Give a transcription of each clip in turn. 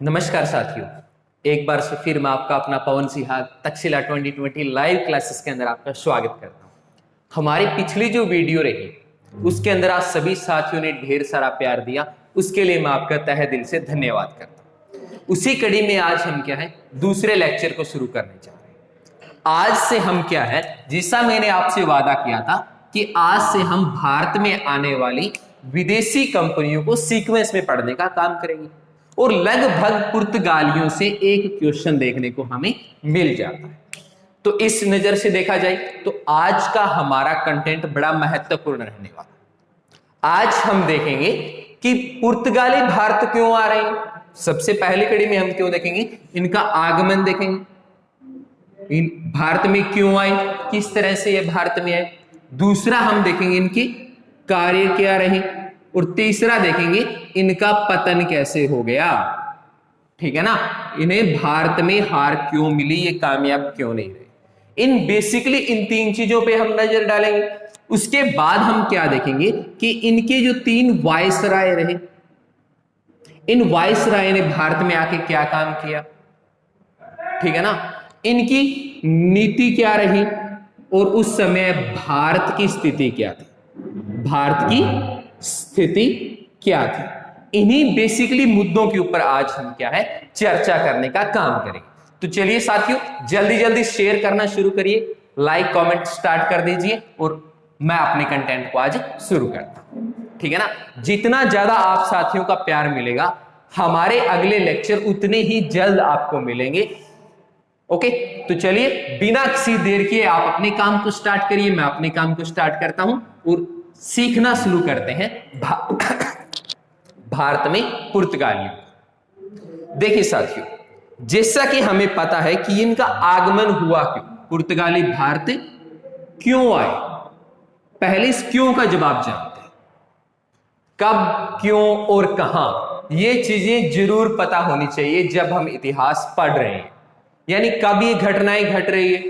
नमस्कार साथियों, एक बार से फिर मैं आपका अपना पवन सिंह तक्षशिला 2020 लाइव क्लासेस के अंदर आपका स्वागत करता हूं। हमारी पिछली जो वीडियो रही उसके अंदर आज सभी साथियों ने ढेर सारा प्यार दिया, उसके लिए मैं आपका तहे दिल से धन्यवाद करता हूं। उसी कड़ी में आज हम क्या है दूसरे लेक्चर को शुरू करने जा रहे हैं। आज से हम क्या है, जैसा मैंने आपसे वादा किया था कि आज से हम भारत में आने वाली विदेशी कंपनियों को सीक्वेंस में पढ़ने का काम करेंगे और लगभग पुर्तगालियों से एक क्वेश्चन देखने को हमें मिल जाता है। तो इस नजर से देखा जाए तो आज का हमारा कंटेंट बड़ा महत्वपूर्ण रहने वाला। आज हम देखेंगे कि पुर्तगाली भारत क्यों आ रहे हैं। सबसे पहली कड़ी में हम क्यों देखेंगे, इनका आगमन देखेंगे, इन भारत में क्यों आए, किस तरह से ये भारत में आए। दूसरा हम देखेंगे इनके कार्य क्या रहे और तीसरा देखेंगे इनका पतन कैसे हो गया। ठीक है ना, इन्हें भारत में हार क्यों मिली, ये कामयाब क्यों नहीं रहे। इन बेसिकली इन तीन चीजों पे हम नजर डालेंगे। उसके बाद हम क्या देखेंगे कि इनके जो 3 वायसराय रहे, इन वायसराय ने भारत में आके क्या काम किया, ठीक है ना, इनकी नीति क्या रही और उस समय भारत की स्थिति क्या थी, भारत की स्थिति क्या थी। इन्हीं बेसिकली मुद्दों के ऊपर आज हम क्या है चर्चा करने का काम करेंगे। तो चलिए साथियों, जल्दी जल्दी शेयर करना शुरू करिए, लाइक कमेंट स्टार्ट कर दीजिए और मैं अपने कंटेंट को आज शुरू करता हूं। ठीक है ना, जितना ज्यादा आप साथियों का प्यार मिलेगा हमारे अगले लेक्चर उतने ही जल्द आपको मिलेंगे। ओके, तो चलिए बिना किसी देर के आप अपने काम को स्टार्ट करिए, मैं अपने काम को स्टार्ट करता हूं और सीखना शुरू करते हैं भारत में पुर्तगालियों। देखिए साथियों, जैसा कि हमें पता है कि इनका आगमन हुआ क्यों, पुर्तगाली भारत क्यों आए। पहले इस क्यों का जवाब जानते हैं, कब, क्यों और कहां, ये चीजें जरूर पता होनी चाहिए जब हम इतिहास पढ़ रहे हैं। यानी कब ये घटनाएं घट रही है,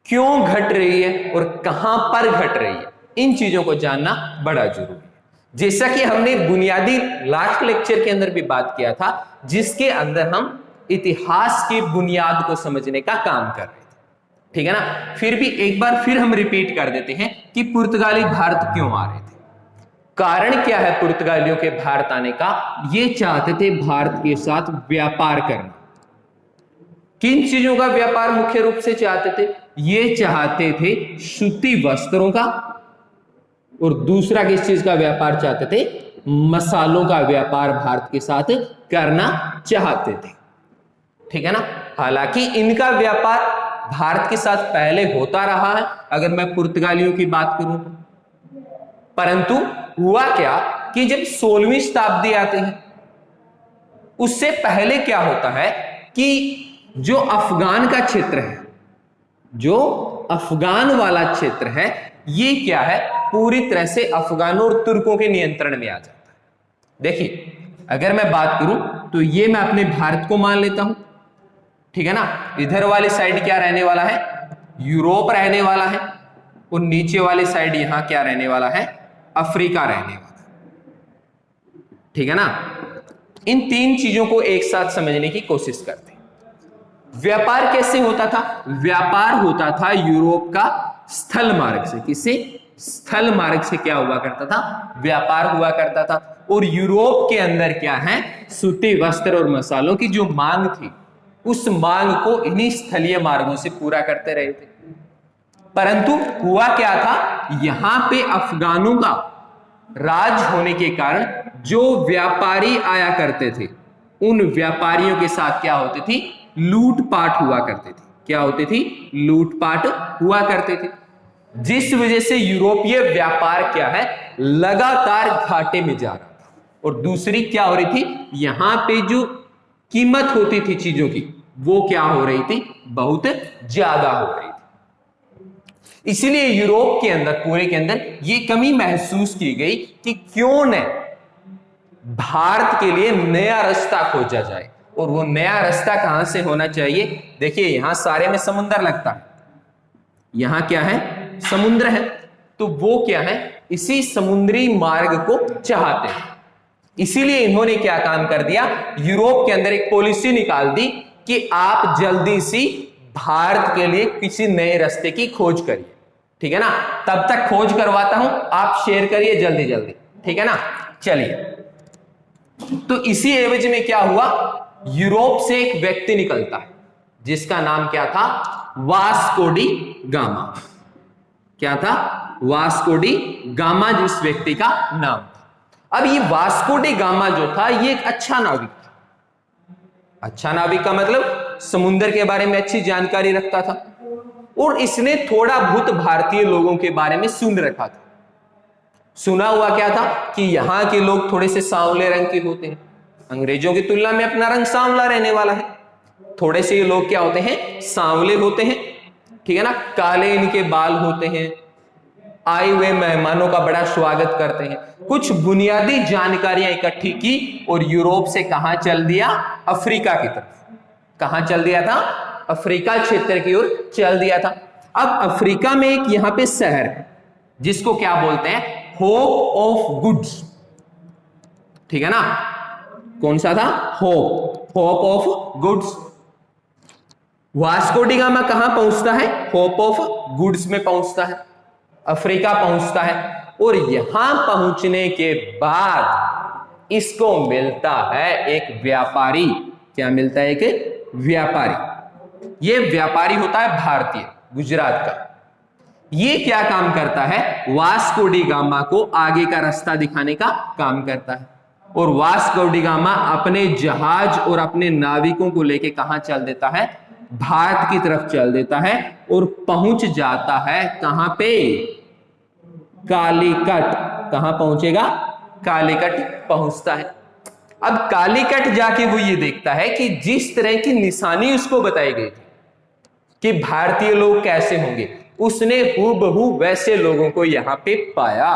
क्यों घट रही है और कहां पर घट रही है, इन चीजों को जानना बड़ा जरूरी है। जैसा कि हमने बुनियादी लास्ट लेक्चर के अंदर भी बात किया था, जिसके अंदर हम इतिहास की बुनियाद को समझने का काम कर रहे थे। ठीक है ना, फिर भी एक बार फिर हम रिपीट कर देते हैं कि पुर्तगाली भारत क्यों आ रहे थे, कारण क्या है पुर्तगालियों के भारत आने का। ये चाहते थे भारत के साथ व्यापार करना। किन चीजों का व्यापार मुख्य रूप से चाहते थे, ये चाहते थे सूती वस्त्रों का, और दूसरा किस चीज का व्यापार चाहते थे, मसालों का व्यापार भारत के साथ करना चाहते थे। ठीक है ना, हालांकि इनका व्यापार भारत के साथ पहले होता रहा है अगर मैं पुर्तगालियों की बात करूं तो। परंतु हुआ क्या कि जब 16वीं शताब्दी आती है, उससे पहले क्या होता है कि जो अफगान का क्षेत्र है, जो अफगान वाला क्षेत्र है, ये क्या है पूरी तरह से अफगानों और तुर्कों के नियंत्रण में आ जाता है। देखिए, अगर मैं बात करूं तो ये मैं अपने भारत को मान लेता हूं, ठीक है ना। इधर वाली साइड क्या रहने वाला है, यूरोप रहने वाला है, और नीचे वाली साइड यहां क्या रहने वाला है, अफ्रीका रहने वाला है। ठीक है ना, इन 3 चीजों को एक साथ समझने की कोशिश करते हैं। व्यापार कैसे होता था, व्यापार होता था यूरोप का स्थल मार्ग से। किससे, स्थल मार्ग से क्या हुआ करता था, व्यापार हुआ करता था। और यूरोप के अंदर क्या है, सूती वस्त्र और मसालों की जो मांग थी, उस मांग को इन्हीं स्थलीय मार्गों से पूरा करते रहे थे। परंतु हुआ क्या था, यहां पे अफगानों का राज होने के कारण जो व्यापारी आया करते थे, उन व्यापारियों के साथ क्या होती थी, लूटपाट हुआ करती थी। क्या होती थी, लूटपाट हुआ करते थे, जिस वजह से यूरोपीय व्यापार क्या है लगातार घाटे में जा रहा था। और दूसरी क्या हो रही थी, यहां पे जो कीमत होती थी चीजों की, वो क्या हो रही थी, बहुत ज्यादा हो रही थी। इसलिए यूरोप के अंदर, पूरे के अंदर ये कमी महसूस की गई कि क्यों न भारत के लिए नया रास्ता खोजा जाए। और वो नया रास्ता कहां से होना चाहिए, देखिए यहां सारे में समुद्र लगता है, यहां क्या है, समुद्र है, तो वो क्या है, इसी समुद्री मार्ग को चाहते हैं। इसीलिए इन्होंने क्या काम कर दिया, यूरोप के अंदर एक पॉलिसी निकाल दी कि आप जल्दी सी भारत के लिए किसी नए रास्ते की खोज करिए, ठीक है ना। तब तक खोज करवाता हूं, आप शेयर करिए जल्दी जल्दी, ठीक है ना। चलिए, तो इसी एवज में क्या हुआ, यूरोप से एक व्यक्ति निकलता है जिसका नाम क्या था, वास्को डी गामा। क्या था, वास्को डी गामा जिस व्यक्ति का नाम था। अब ये वास्को डी गामा जो था ये एक अच्छा नाविक था। अच्छा नाविक का मतलब समुद्र के बारे में अच्छी जानकारी रखता था, और इसने थोड़ा बहुत भारतीय लोगों के बारे में सुन रखा था। सुना हुआ क्या था कि यहां के लोग थोड़े से सांवले रंग के होते हैं, अंग्रेजों की तुलना में अपना रंग सांवला रहने वाला है। थोड़े से ये लोग क्या होते हैं, सांवले होते हैं, ठीक है ना। काले इनके बाल होते हैं, आए हुए मेहमानों का बड़ा स्वागत करते हैं। कुछ बुनियादी जानकारियां इकट्ठी की और यूरोप से कहां चल दिया, अफ्रीका की तरफ। कहां चल दिया था, अफ्रीका क्षेत्र की ओर चल दिया था। अब अफ्रीका में एक यहां पे शहर है जिसको क्या बोलते हैं, होप ऑफ गुड्स, ठीक है ना। कौन सा था, hope of goods. Vasco D gamma कहां पहुंचता है, होप ऑफ गुड्स में पहुंचता है, अफ्रीका पहुंचता है। और यहां पहुंचने के बाद इसको मिलता है एक व्यापारी। क्या मिलता है, एक व्यापारी। यह व्यापारी होता है भारतीय, गुजरात का। ये क्या काम करता है, वास्को डी गामा को आगे का रास्ता दिखाने का काम करता है। और वास्को डी गामा अपने जहाज और अपने नाविकों को लेके कहां चल देता है, भारत की तरफ चल देता है और पहुंच जाता है कहां पे, कालीकट। कहां पहुंचेगा, कालीकट पहुंचता है। अब कालीकट जाके वो ये देखता है कि जिस तरह की निशानी उसको बताई गई थी कि भारतीय लोग कैसे होंगे, उसने हूबहू वैसे लोगों को यहां पे पाया।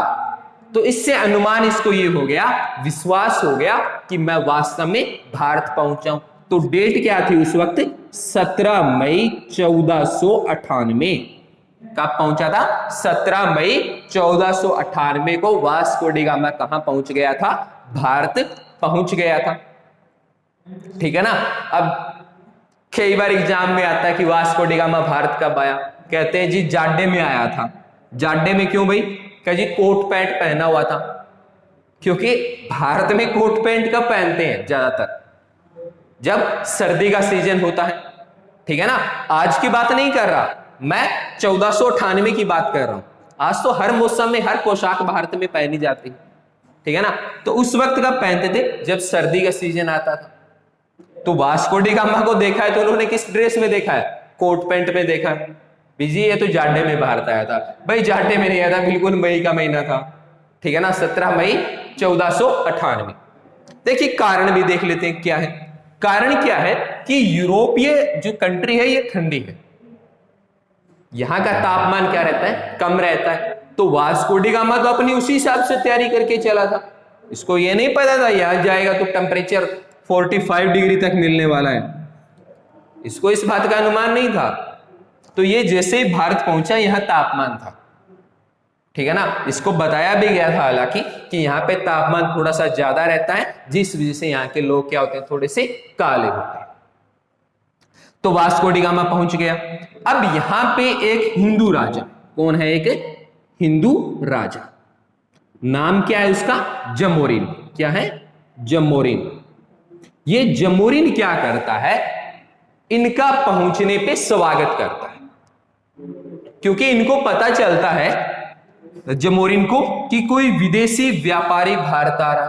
तो इससे अनुमान इसको ये हो गया, विश्वास हो गया कि मैं वास्तव में भारत पहुंचा हूं। तो डेट क्या थी उस वक्त, 17 मई 1498। कब पहुंचा था, 17 मई 1498 को वास्को डी गामा कहां पहुंच गया था, भारत पहुंच गया था, ठीक है ना। अब कई बार एग्जाम में आता है कि वास्को डी गामा भारत कब आया, कहते हैं जी जाडे में आया था। जाडे में क्यों भाई, कह जी कोट पैंट पहना हुआ था, क्योंकि भारत में कोट पैंट कब पहनते हैं, ज्यादातर जब सर्दी का सीजन होता है, ठीक है ना। आज की बात नहीं कर रहा मैं, 1498 की बात कर रहा हूं। आज तो हर मौसम में हर पोशाक भारत में पहनी जाती है, ठीक है ना। तो उस वक्त कब पहनते थे, जब सर्दी का सीजन आता था। तो वास्को डी गामा को देखा है तो उन्होंने किस ड्रेस में देखा है, कोट पैंट में देखा है। बिजी ये तो जाडे में भारत आया था, भाई जाडे में नहीं आया था, बिल्कुल मई का महीना था, ठीक है ना, 17 मई 1498। देखिए कारण भी देख लेते हैं क्या है। कारण क्या है कि यूरोपीय जो कंट्री है ये ठंडी है, यहां का तापमान क्या रहता है, कम रहता है। तो वास्को डी गामा तो अपनी उसी हिसाब से तैयारी करके चला था। इसको ये नहीं पता था यहां जाएगा तो टेम्परेचर 45 डिग्री तक मिलने वाला है, इसको इस बात का अनुमान नहीं था। तो ये जैसे ही भारत पहुंचा यहां तापमान था, ठीक है ना। इसको बताया भी गया था हालांकि कि यहाँ पे तापमान थोड़ा सा ज्यादा रहता है, जिस वजह से यहाँ के लोग क्या होते हैं, थोड़े से काले होते हैं। तो वास्को डी गामा पहुंच गया। अब यहां पे एक हिंदू राजा, कौन है, एक हिंदू राजा, नाम क्या है उसका, जमोरिन। क्या है, जमोरिन। ये जमोरिन क्या करता है, इनका पहुंचने पे स्वागत करता है, क्योंकि इनको पता चलता है जमोरिन को कि कोई विदेशी व्यापारी भारत आ रहा,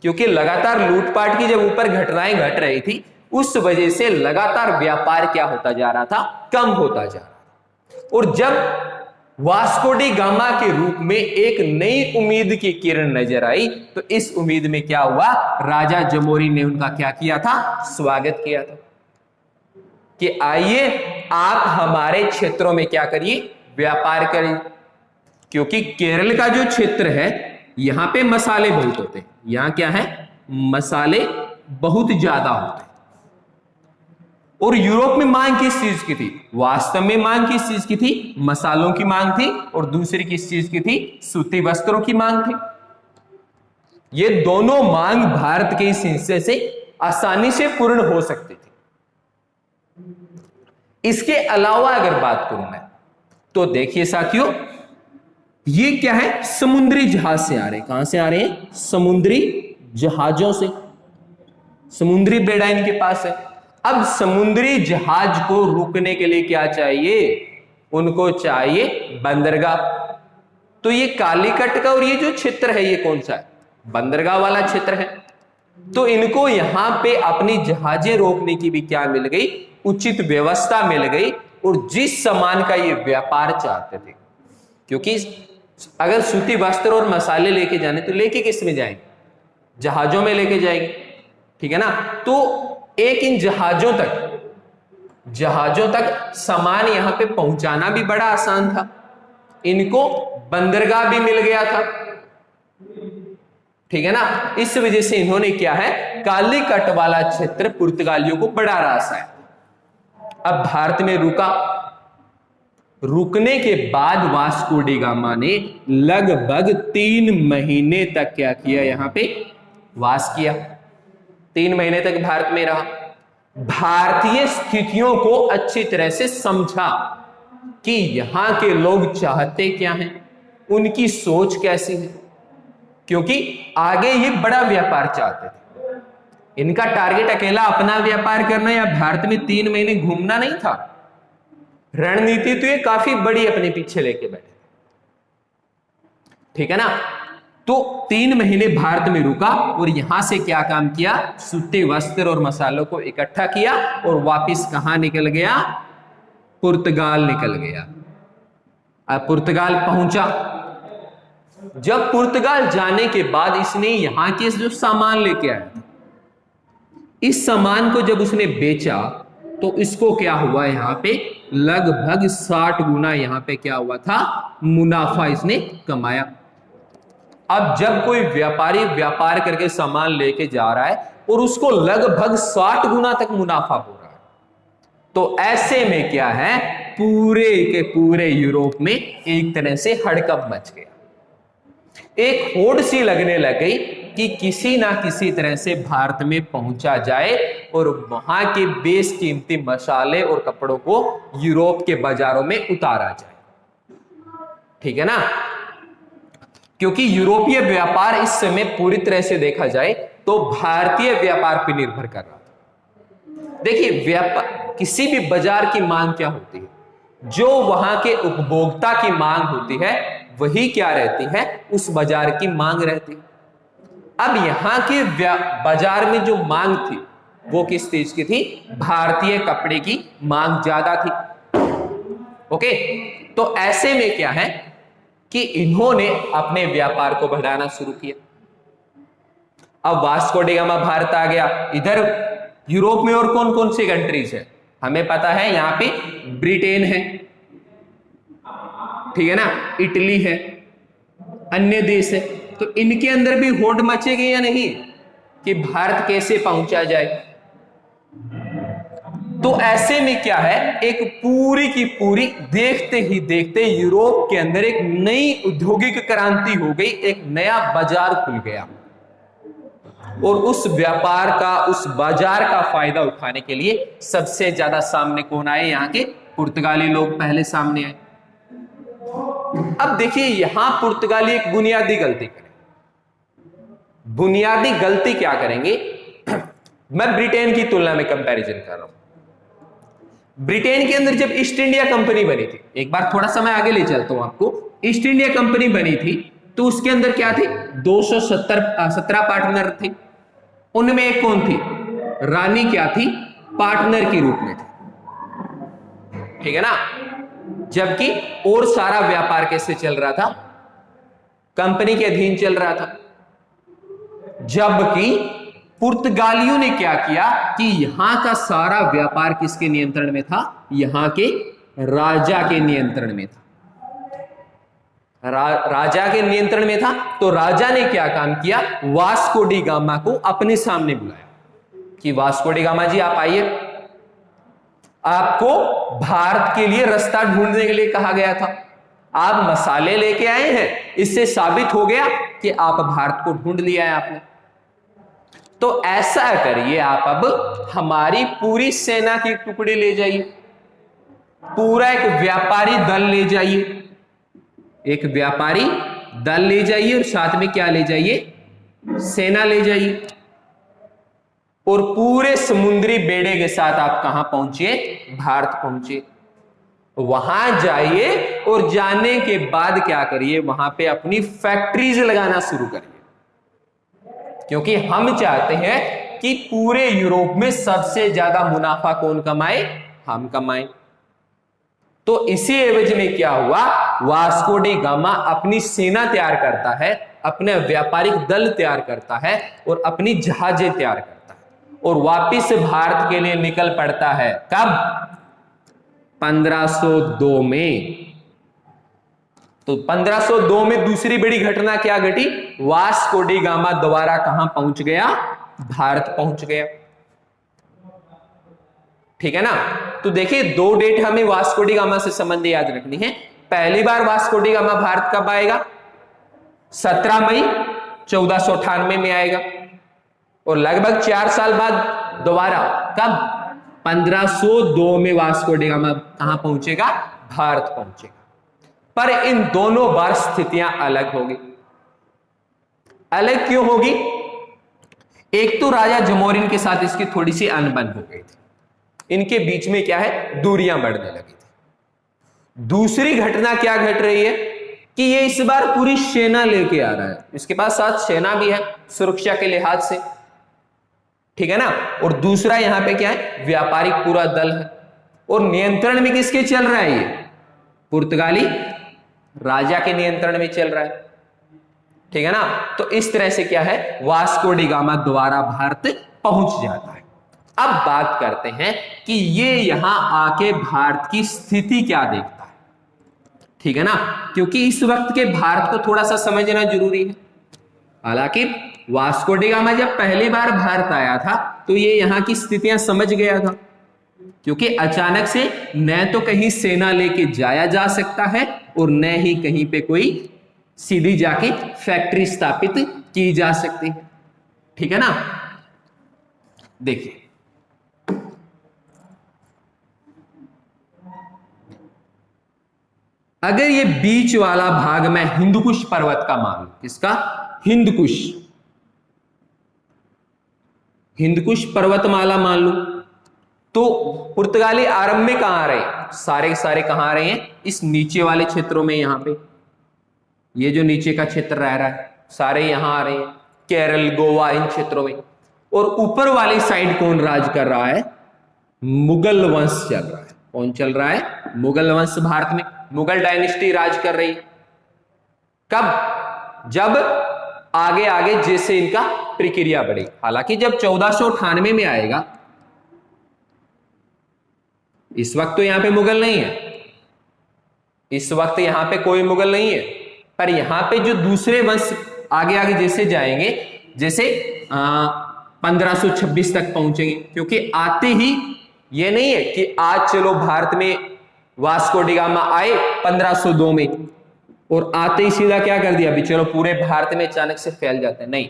क्योंकि लगातार लूटपाट की जब ऊपर घटनाएं घट रही थी, उस वजह से लगातार व्यापार क्या होता जा रहा था, कम होता जा रहा था। और जब वास्को डी गामा के रूप में एक नई उम्मीद की किरण नजर आई, तो इस उम्मीद में क्या हुआ, राजा जमोरिन ने उनका क्या किया था, स्वागत किया था कि आइए आप हमारे क्षेत्रों में क्या करिए, व्यापार करिए। क्योंकि केरल का जो क्षेत्र है यहां पे मसाले बहुत होते हैं, यहां क्या है, मसाले बहुत ज्यादा होते हैं। और यूरोप में मांग किस चीज की थी, वास्तव में मांग किस चीज की थी, मसालों की मांग थी, और दूसरी किस चीज की थी, सूती वस्त्रों की मांग थी। ये दोनों मांग भारत के इस हिस्से से आसानी से पूर्ण हो सकती थी। इसके अलावा अगर बात करूं मैं, तो देखिए साथियों, ये क्या है, समुद्री जहाज से आ रहे हैं। कहां से आ रहे हैं? समुद्री जहाजों से। समुद्री बेड़ा इनके पास है। अब समुद्री जहाज को रुकने के लिए क्या चाहिए? उनको चाहिए बंदरगाह। तो ये कालीकट का और ये जो क्षेत्र है, ये कौन सा है? बंदरगाह वाला क्षेत्र है। तो इनको यहां पे अपनी जहाजें रोकने की भी क्या मिल गई? उचित व्यवस्था मिल गई। और जिस सामान का ये व्यापार चाहते थे, क्योंकि अगर सूती वस्त्र और मसाले लेके जाने तो लेके किस में जाएंगे? जहाजों में लेके जाएंगे, ठीक है ना। तो एक इन जहाजों तक सामान यहां पे पहुंचाना भी बड़ा आसान था। इनको बंदरगाह भी मिल गया था, ठीक है ना। इस वजह से इन्होंने क्या है, कालीकट वाला क्षेत्र पुर्तगालियों को बड़ा रास है। अब भारत में रुकने के बाद वास्को डी गामा ने लगभग 3 महीने तक क्या किया? यहां पे वास किया। 3 महीने तक भारत में रहा। भारतीय स्थितियों को अच्छी तरह से समझा कि यहां के लोग चाहते क्या हैं, उनकी सोच कैसी है। क्योंकि आगे ये बड़ा व्यापार चाहते थे। इनका टारगेट अकेला अपना व्यापार करना या भारत में 3 महीने घूमना नहीं था। रणनीति तो ये काफी बड़ी अपने पीछे लेके बैठे, ठीक है ना। तो 3 महीने भारत में रुका और यहां से क्या काम किया? सूती वस्त्र और मसालों को इकट्ठा किया और वापस कहां निकल गया? पुर्तगाल निकल गया। अब पुर्तगाल पहुंचा। जब पुर्तगाल जाने के बाद इसने यहां के जो सामान लेके आया, इस सामान को जब उसने बेचा तो इसको क्या हुआ? यहां पे लगभग 60 गुना यहां पे क्या हुआ था? मुनाफा इसने कमाया। अब जब कोई व्यापारी व्यापार करके सामान लेके जा रहा है और उसको लगभग 60 गुना तक मुनाफा हो रहा है, तो ऐसे में क्या है, पूरे के पूरे यूरोप में एक तरह से हड़कंप मच गया। एक होड़ सी लगने लग गई कि किसी ना किसी तरह से भारत में पहुंचा जाए और वहां के बेशकीमती मसाले और कपड़ों को यूरोप के बाजारों में उतारा जाए, ठीक है ना। क्योंकि यूरोपीय व्यापार इस समय पूरी तरह से देखा जाए तो भारतीय व्यापार पर निर्भर कर रहा था। देखिए, व्यापार, किसी भी बाजार की मांग क्या होती है? जो वहां के उपभोक्ता की मांग होती है वही क्या रहती है? उस बाजार की मांग रहती है। अब यहां के बाजार में जो मांग थी वो किस चीज की थी? भारतीय कपड़े की मांग ज्यादा थी। ओके, तो ऐसे में क्या है कि इन्होंने अपने व्यापार को बढ़ाना शुरू किया। अब वास्को डी गामा भारत आ गया। इधर यूरोप में और कौन कौन सी कंट्रीज है हमें पता है। यहां पे ब्रिटेन है, ठीक है ना, इटली है, अन्य देश है। तो इनके अंदर भी होड़ मचेगी या नहीं कि भारत कैसे पहुंचा जाए। तो ऐसे में क्या है, एक पूरी की पूरी देखते ही देखते यूरोप के अंदर एक नई औद्योगिक क्रांति हो गई, एक नया बाजार खुल गया। और उस व्यापार का, उस बाजार का फायदा उठाने के लिए सबसे ज्यादा सामने कौन आए? यहाँ के पुर्तगाली लोग पहले सामने आए। अब देखिए, यहां पुर्तगाली एक बुनियादी गलती करें। बुनियादी गलती क्या करेंगे? मैं ब्रिटेन की तुलना में कंपैरिजन कर रहा हूं। ब्रिटेन के अंदर जब ईस्ट इंडिया कंपनी बनी थी, एक बार थोड़ा समय आगे ले चलता हूं आपको। ईस्ट इंडिया कंपनी बनी थी तो उसके अंदर क्या थी? 217 पार्टनर थे। उनमें एक कौन थी? रानी क्या थी? पार्टनर के रूप में थी, ठीक है ना। जबकि और सारा व्यापार कैसे चल रहा था? कंपनी के अधीन चल रहा था। जबकि पुर्तगालियों ने क्या किया कि यहां का सारा व्यापार किसके नियंत्रण में था? यहां के राजा के नियंत्रण में था। राजा के नियंत्रण में था। तो राजा ने क्या काम किया? वास्को डी गामा को अपने सामने बुलाया कि वास्को डी गामा जी, आप आइए। आपको भारत के लिए रास्ता ढूंढने के लिए कहा गया था। आप मसाले लेके आए हैं, इससे साबित हो गया कि आप भारत को ढूंढ लिया है आपने। तो ऐसा करिए, आप अब हमारी पूरी सेना की टुकड़ी ले जाइए, पूरा एक व्यापारी दल ले जाइए, एक व्यापारी दल ले जाइए और साथ में क्या ले जाइए, सेना ले जाइए, और पूरे समुद्री बेड़े के साथ आप कहां पहुंचिए, भारत पहुंचिए। वहां जाइए और जाने के बाद क्या करिए, वहां पे अपनी फैक्ट्रीज लगाना शुरू करिए, क्योंकि हम चाहते हैं कि पूरे यूरोप में सबसे ज्यादा मुनाफा कौन कमाए, हम कमाए। तो इसी एवज में क्या हुआ, वास्को डी गामा अपनी सेना तैयार करता है, अपने व्यापारिक दल तैयार करता है और अपनी जहाजें तैयार करता है और वापिस भारत के लिए निकल पड़ता है। कब? 1502 में। तो 1502 में दूसरी बड़ी घटना क्या घटी, वास्को डी गामा दोबारा कहां पहुंच गया, भारत पहुंच गया। ठीक है ना। तो देखिए, दो डेट हमें वास्को डी गामा से संबंध याद रखनी है। पहली बार वास्को डी गामा भारत कब आएगा, 17 मई 1498 में आएगा, और लगभग 4 साल बाद दोबारा कब, 1502 में वास्को डी गामा कहां पहुंचेगा, भारत पहुंचेगा। पर इन दोनों बार स्थितियां अलग होगी। अलग क्यों होगी? एक तो राजा जमोरिन के साथ इसकी थोड़ी सी अनबन हो गई थी, इनके बीच में क्या है, दूरियां बढ़ने लगी थी। दूसरी घटना क्या घट रही है कि ये इस बार पूरी सेना लेके आ रहा है, इसके पास साथ सेना भी है सुरक्षा के लिहाज से, ठीक है ना। और दूसरा यहां पे क्या है, व्यापारिक पूरा दल है, और नियंत्रण में किसके चल रहा है, ये पुर्तगाली राजा के नियंत्रण में चल रहा है, ठीक है ना। तो इस तरह से क्या है, वास्को डी गामा दोबारा भारत पहुंच जाता है। अब बात करते हैं कि ये यहां आके भारत की स्थिति क्या देखता है, ठीक है ना, क्योंकि इस वक्त के भारत को थोड़ा सा समझना जरूरी है। हालांकि वास्को डी गामा जब पहली बार भारत आया था तो ये यहां की स्थितियां समझ गया था, क्योंकि अचानक से न तो कहीं सेना लेके जाया जा सकता है और न ही कहीं पे कोई सीधी जाके फैक्ट्री स्थापित की जा सकती है, ठीक है ना। देखिए, अगर ये बीच वाला भाग मैं हिंदुकुश पर्वत का मान लूं, किसका, हिंदकुश पर्वतमाला मान लूं, तो पुर्तगाली आरंभ में कहां आ रहे हैं, सारे सारे कहां आ रहे हैं, इस नीचे वाले क्षेत्रों में। यहां पे ये जो नीचे का क्षेत्र रह रहा है, सारे यहां आ रहे हैं, केरल, गोवा, इन क्षेत्रों में। और ऊपर वाली साइड कौन राज कर रहा है, मुगल वंश चल रहा है। कौन चल रहा है, मुगल वंश भारत में, मुगल डायनेस्टी राज कर रही है। कब, जब आगे आगे जैसे इनका प्रक्रिया बढ़ी। हालांकि जब 1498 में आएगा, इस वक्त तो यहां पे मुगल नहीं है, इस वक्त यहां पे कोई मुगल नहीं है, पर यहां पे जो दूसरे वंश आगे आगे जैसे जाएंगे, जैसे 1526 तक पहुंचेंगे, क्योंकि आते ही ये नहीं है कि आज चलो भारत में वास्को डी गामा आए 1502 में और आते ही सीधा क्या कर दिया, अभी चलो पूरे भारत में अचानक से फैल जाते हैं, नहीं।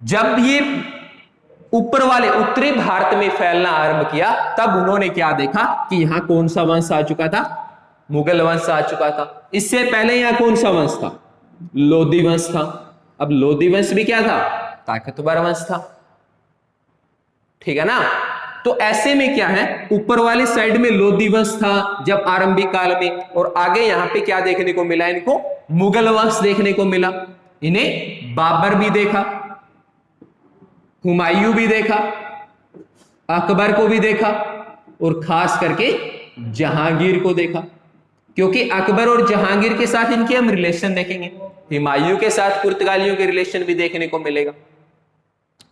जब ये ऊपर वाले उत्तरी भारत में फैलना आरंभ किया, तब उन्होंने क्या देखा कि यहां कौन सा वंश आ चुका था, मुगल वंश आ चुका था। इससे पहले यहां कौन सा वंश था, लोधी वंश था। अब लोधी वंश भी क्या था, ताकतवर वंश था, ठीक है ना। तो ऐसे में क्या है, ऊपर वाली साइड में लोधी वंश था जब आरंभिक काल में, और आगे यहां पे क्या देखने को मिला, इनको मुगल वंश देखने को मिला। इन्हें बाबर भी देखा, हुमायूं भी देखा, अकबर को भी देखा, और खास करके जहांगीर को देखा, क्योंकि अकबर और जहांगीर के साथ इनके हम रिलेशन देखेंगे, हुमायूं के साथ पुर्तगालियों के रिलेशन भी देखने को मिलेगा,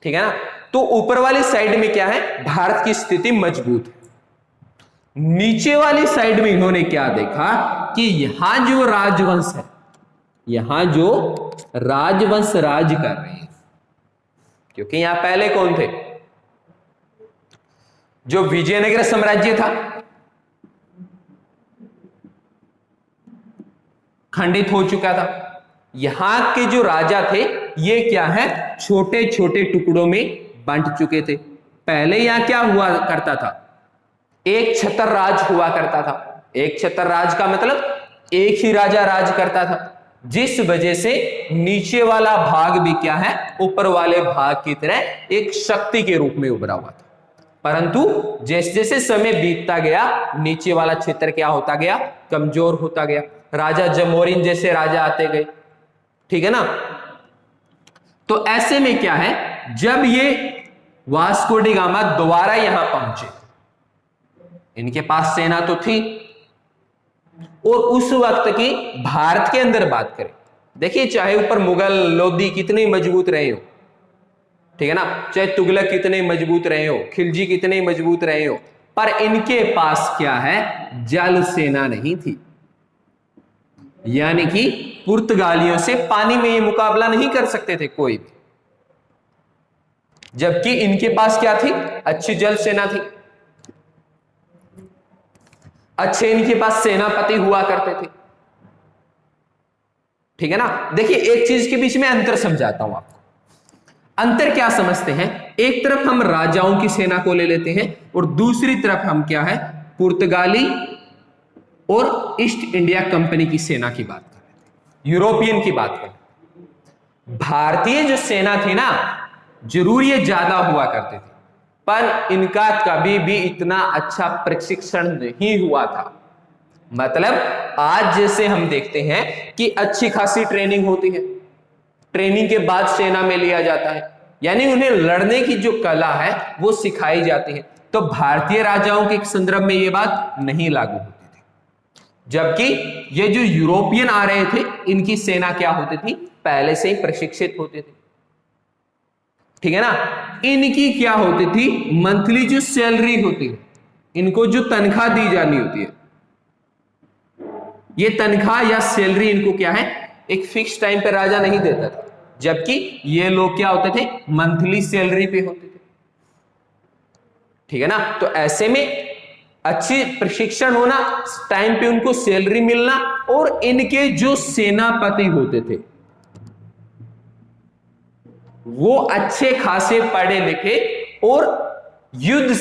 ठीक है ना। तो ऊपर वाली साइड में क्या है, भारत की स्थिति मजबूत है। नीचे वाली साइड में इन्होंने क्या देखा कि यहां जो राजवंश है, यहां जो राजवंश राज कर रहे हैं, क्योंकि यहां पहले कौन थे, जो विजयनगर साम्राज्य था, खंडित हो चुका था। यहां के जो राजा थे ये क्या है, छोटे छोटे टुकड़ों में बंट चुके थे। पहले यहां क्या हुआ करता था, एक छत्र राज हुआ करता था। एक छत्र राज का मतलब एक ही राजा राज करता था, जिस वजह से नीचे वाला भाग भी क्या है, ऊपर वाले भाग की तरह एक शक्ति के रूप में उभरा हुआ था। परंतु जैसे जैसे समय बीतता गया नीचे वाला क्षेत्र क्या होता गया, कमजोर होता गया। राजा जमोरिन जैसे राजा आते गए, ठीक है ना। तो ऐसे में क्या है, जब ये वास्को डी गामा दोबारा यहां पहुंचे, इनके पास सेना तो थी, और उस वक्त की भारत के अंदर बात करें, देखिए चाहे ऊपर मुगल लोधी कितने मजबूत रहे हो, ठीक है ना, चाहे तुगलक कितने मजबूत रहे हो, खिलजी कितने मजबूत रहे हो, पर इनके पास क्या है, जल सेना नहीं थी। यानी कि पुर्तगालियों से पानी में ये मुकाबला नहीं कर सकते थे कोई भी, जबकि इनके पास क्या थी, अच्छी जल सेना थी, अच्छे इनके पास सेनापति हुआ करते थे, ठीक है ना। देखिए एक चीज के बीच में अंतर समझाता हूं आपको। अंतर क्या समझते हैं, एक तरफ हम राजाओं की सेना को ले लेते हैं और दूसरी तरफ हम क्या है, पुर्तगाली और ईस्ट इंडिया कंपनी की सेना की बात कर रहे हैं, यूरोपियन की बात कर रहे हैं। भारतीय जो सेना थी ना, जरूर ये ज्यादा हुआ करते थे, पर इनका कभी भी इतना अच्छा प्रशिक्षण नहीं हुआ था। मतलब आज जैसे हम देखते हैं कि अच्छी खासी ट्रेनिंग होती है, ट्रेनिंग के बाद सेना में लिया जाता है, यानी उन्हें लड़ने की जो कला है वो सिखाई जाती है। तो भारतीय राजाओं के संदर्भ में ये बात नहीं लागू होती थी, जबकि ये जो यूरोपियन आ रहे थे इनकी सेना क्या होती थी, पहले से ही प्रशिक्षित होते थे, ठीक है ना। इनकी क्या होती थी, मंथली जो सैलरी होती है, इनको जो तनख्वाह दी जानी होती है, ये तनख्वाह या सैलरी इनको क्या है, एक फिक्स टाइम पे राजा नहीं देता था, जबकि ये लोग क्या होते थे, मंथली सैलरी पे होते थे, ठीक है ना। तो ऐसे में अच्छी प्रशिक्षण होना, टाइम पे उनको सैलरी मिलना, और इनके जो सेनापति होते थे वो अच्छे खासे पढ़े लिखे और युद्ध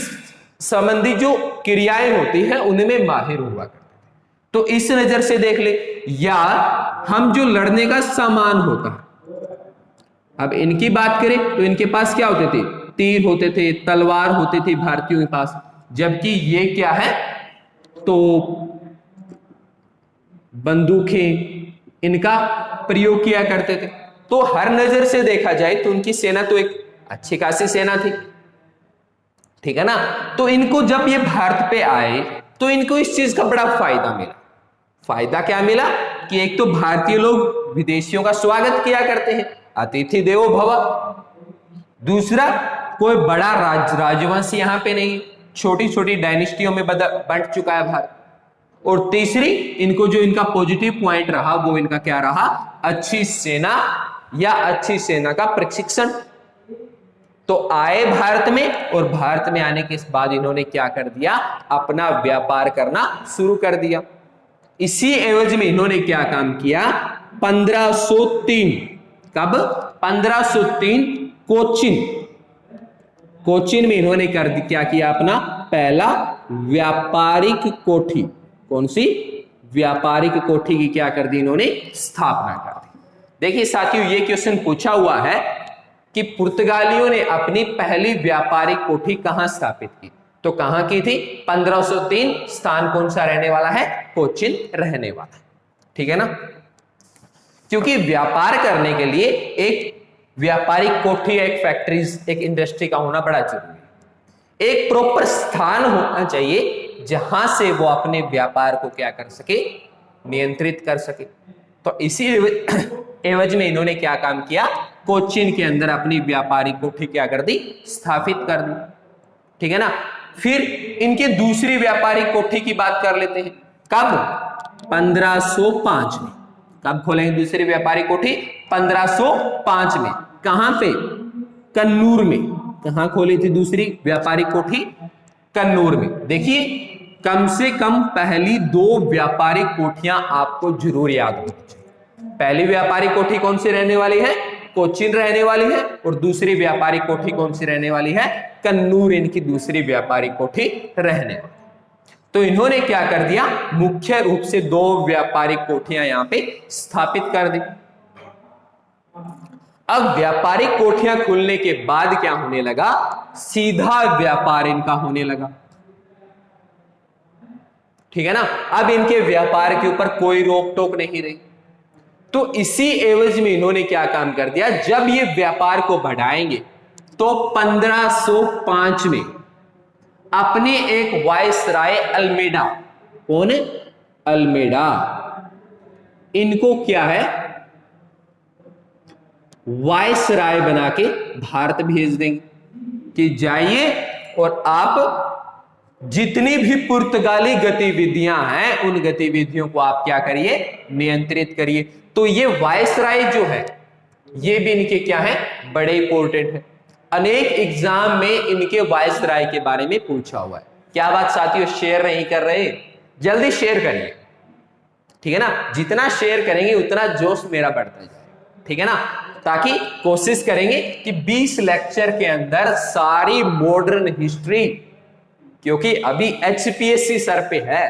संबंधी जो क्रियाएं होती है उनमें माहिर हुआ करते थे। तो इस नजर से देख ले, या हम जो लड़ने का सामान होता है, अब इनकी बात करें तो इनके पास क्या होते थे, तीर होते थे, तलवार होती थी भारतीयों के पास, जबकि ये क्या है, तो बंदूकें इनका प्रयोग किया करते थे। तो हर नजर से देखा जाए तो उनकी सेना तो एक अच्छी खासी सेना थी, ठीक है ना। तो इनको जब ये भारत पे आए तो इनको इस चीज का बड़ा फायदा मिला। फायदा क्या मिला कि एक तो भारतीय लोग विदेशियों का स्वागत किया करते हैं, अतिथि देवो भव। दूसरा, कोई बड़ा राजवंश यहां पे नहीं, छोटी छोटी डायनेस्टियों में बंट चुका है भारत। और तीसरी, इनको जो इनका पॉजिटिव पॉइंट रहा वो इनका क्या रहा, अच्छी सेना या अच्छी सेना का प्रशिक्षण। तो आए भारत में, और भारत में आने के बाद इन्होंने क्या कर दिया, अपना व्यापार करना शुरू कर दिया। इसी एवज में इन्होंने क्या काम किया, 1503, कब, 1503 कोचिन में इन्होंने क्या किया, अपना पहला व्यापारिक कोठी, कौन सी, व्यापारिक कोठी की क्या कर दी, इन्होंने स्थापना कर दी। देखिए साथियों, ये क्वेश्चन पूछा हुआ है कि पुर्तगालियों ने अपनी पहली व्यापारिक कोठी कहां स्थापित की, तो कहां की थी, 1503, स्थान कौन सा रहने वाला है, कोचिन रहने वाला है, ठीक है ना। क्योंकि व्यापार करने के लिए एक व्यापारिक कोठी, एक फैक्ट्रीज, एक इंडस्ट्री का होना बड़ा जरूरी है। एक प्रॉपर स्थान होना चाहिए जहां से वो अपने व्यापार को क्या कर सके, नियंत्रित कर सके। तो इसी एवज में इन्होंने क्या काम किया, कोचिन के अंदर अपनी व्यापारिक कोठी क्या कर दी, स्थापित कर दी, ठीक है ना। फिर इनके दूसरी व्यापारिक कोठी की बात कर लेते हैं, कब, 1505 में। कब खोलेंगे दूसरी व्यापारिक कोठी, 1505 में। कहां पे, कन्नूर में। कहां खोली थी दूसरी व्यापारिक कोठी, कन्नूर में। देखिए कम से कम पहली 2 व्यापारिक कोठियां आपको जरूर याद होनी चाहिए। पहली व्यापारिक कोठी कौन सी रहने वाली है? कोचीन रहने वाली है। और दूसरी व्यापारिक कोठी कौन सी रहने वाली है? कन्नूर इनकी दूसरी व्यापारिक कोठी रहने वाली। तो इन्होंने क्या कर दिया, मुख्य रूप से 2 व्यापारिक कोठियां यहां पे स्थापित कर दी। अब व्यापारिक कोठियां खुलने के बाद क्या होने लगा, सीधा व्यापार इनका होने लगा। ठीक है ना। अब इनके व्यापार के ऊपर कोई रोक टोक नहीं रही। तो इसी एवज में इन्होंने क्या काम कर दिया, जब ये व्यापार को बढ़ाएंगे तो 1505 में अपने एक वायसराय अल्मेडा, कौन है? अल्मेडा, इनको क्या है, वायसराय बना के भारत भेज देंगे कि जाइए और आप जितनी भी पुर्तगाली गतिविधियां हैं उन गतिविधियों को आप क्या करिए, नियंत्रित करिए। तो ये वायसराय जो है ये भी इनके क्या है, बड़े इंपॉर्टेंट है। अनेक एग्जाम में इनके वायसराय के बारे में पूछा हुआ है। क्या बात साथियों, शेयर नहीं कर रहे? जल्दी शेयर करिए, ठीक है ना। जितना शेयर करेंगे उतना जोश मेरा बढ़ता जाएगा, ठीक है ना। ताकि कोशिश करेंगे कि 20 लेक्चर के अंदर सारी मॉडर्न हिस्ट्री, क्योंकि अभी एचपीएससी सर पे है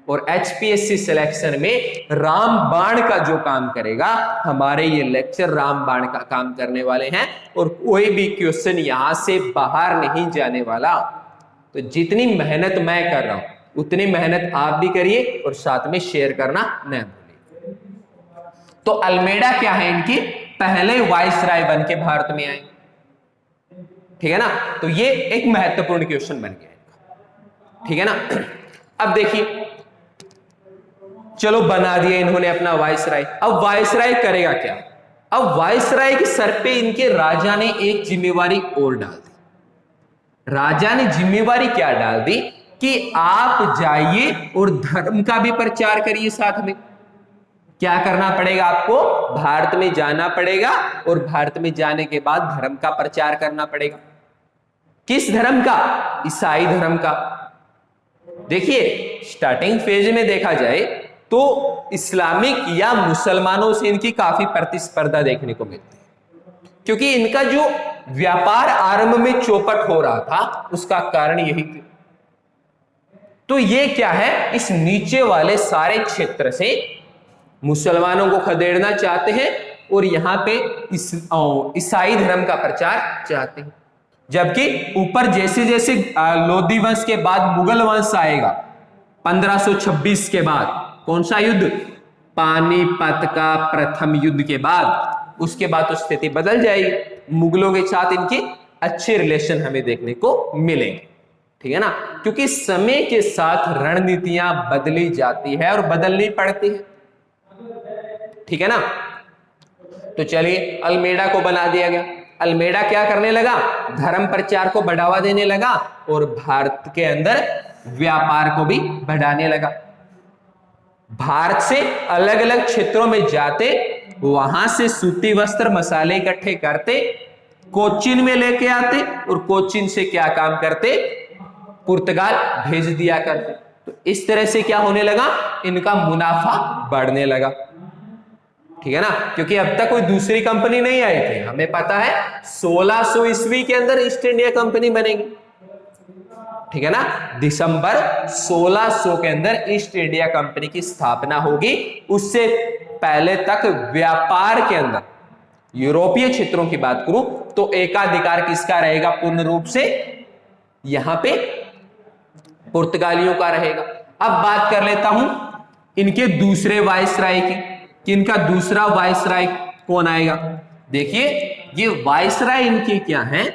और एचपीएससी सिलेक्शन में रामबाण का जो काम करेगा, हमारे ये लेक्चर रामबाण का काम करने वाले हैं और कोई भी क्वेश्चन यहां से बाहर नहीं जाने वाला। तो जितनी मेहनत मैं कर रहा हूं उतनी मेहनत आप भी करिए और साथ में शेयर करना न भूलिए। तो अल्मेडा क्या है, इनकी पहले वायसराय बन के भारत में आए, ठीक है ना। तो ये एक महत्वपूर्ण क्वेश्चन बन गया, ठीक है ना। अब देखिए, चलो बना दिया इन्होंने अपना वायसराय। अब वायसराय करेगा क्या? अब वायसराय के सर पे इनके राजा ने एक जिम्मेवारी और डाल दी। राजा ने जिम्मेवारी क्या डाल दी कि आप जाइए और धर्म का भी प्रचार करिए। साथ में क्या करना पड़ेगा आपको? भारत में जाना पड़ेगा और भारत में जाने के बाद धर्म का प्रचार करना पड़ेगा। किस धर्म का? ईसाई धर्म का। देखिए, स्टार्टिंग फेज में देखा जाए तो इस्लामिक या मुसलमानों से इनकी काफी प्रतिस्पर्धा देखने को मिलती है, क्योंकि इनका जो व्यापार आरंभ में चौपट हो रहा था उसका कारण यही था। तो ये क्या है, इस नीचे वाले सारे क्षेत्र से मुसलमानों को खदेड़ना चाहते हैं और यहां पे ईसाई धर्म का प्रचार चाहते हैं। जबकि ऊपर जैसे जैसे लोधी वंश के बाद मुगल वंश आएगा 1526 के बाद, कौन सा युद्ध? पानीपत का प्रथम युद्ध के बाद। उसके बाद तो स्थिति बदल जाएगी, मुगलों के साथ इनके अच्छे रिलेशन हमें देखने को मिलेंगे, ठीक है ना। क्योंकि समय के साथ रणनीतियां बदली जाती है और बदलनी पड़ती है, ठीक है ना। तो चलिए, अल्मेडा को बना दिया गया। अल्मेडा क्या करने लगा? धर्म प्रचार को बढ़ावा देने लगा और भारत के अंदर व्यापार को भी बढ़ाने लगा। भारत से अलग अलग क्षेत्रों में जाते, वहां से सूती वस्त्र मसाले इकट्ठे करते, कोचीन में लेके आते और कोचीन से क्या काम करते? पुर्तगाल भेज दिया करते। तो इस तरह से क्या होने लगा? इनका मुनाफा बढ़ने लगा, ठीक है ना। क्योंकि अब तक कोई दूसरी कंपनी नहीं आई थी। हमें पता है 1600 ईस्वी के अंदर ईस्ट इंडिया कंपनी बनेगी, ठीक है ना। दिसंबर 1600 के अंदर ईस्ट इंडिया कंपनी की स्थापना होगी। उससे पहले तक व्यापार के अंदर यूरोपीय क्षेत्रों की बात करूं तो एकाधिकार किसका रहेगा? पूर्ण रूप से यहां पे पुर्तगालियों का रहेगा। अब बात कर लेता हूं इनके दूसरे वायसराय की, कि इनका दूसरा वायसराय कौन आएगा। देखिए, ये वायसराय इनके क्या हैं?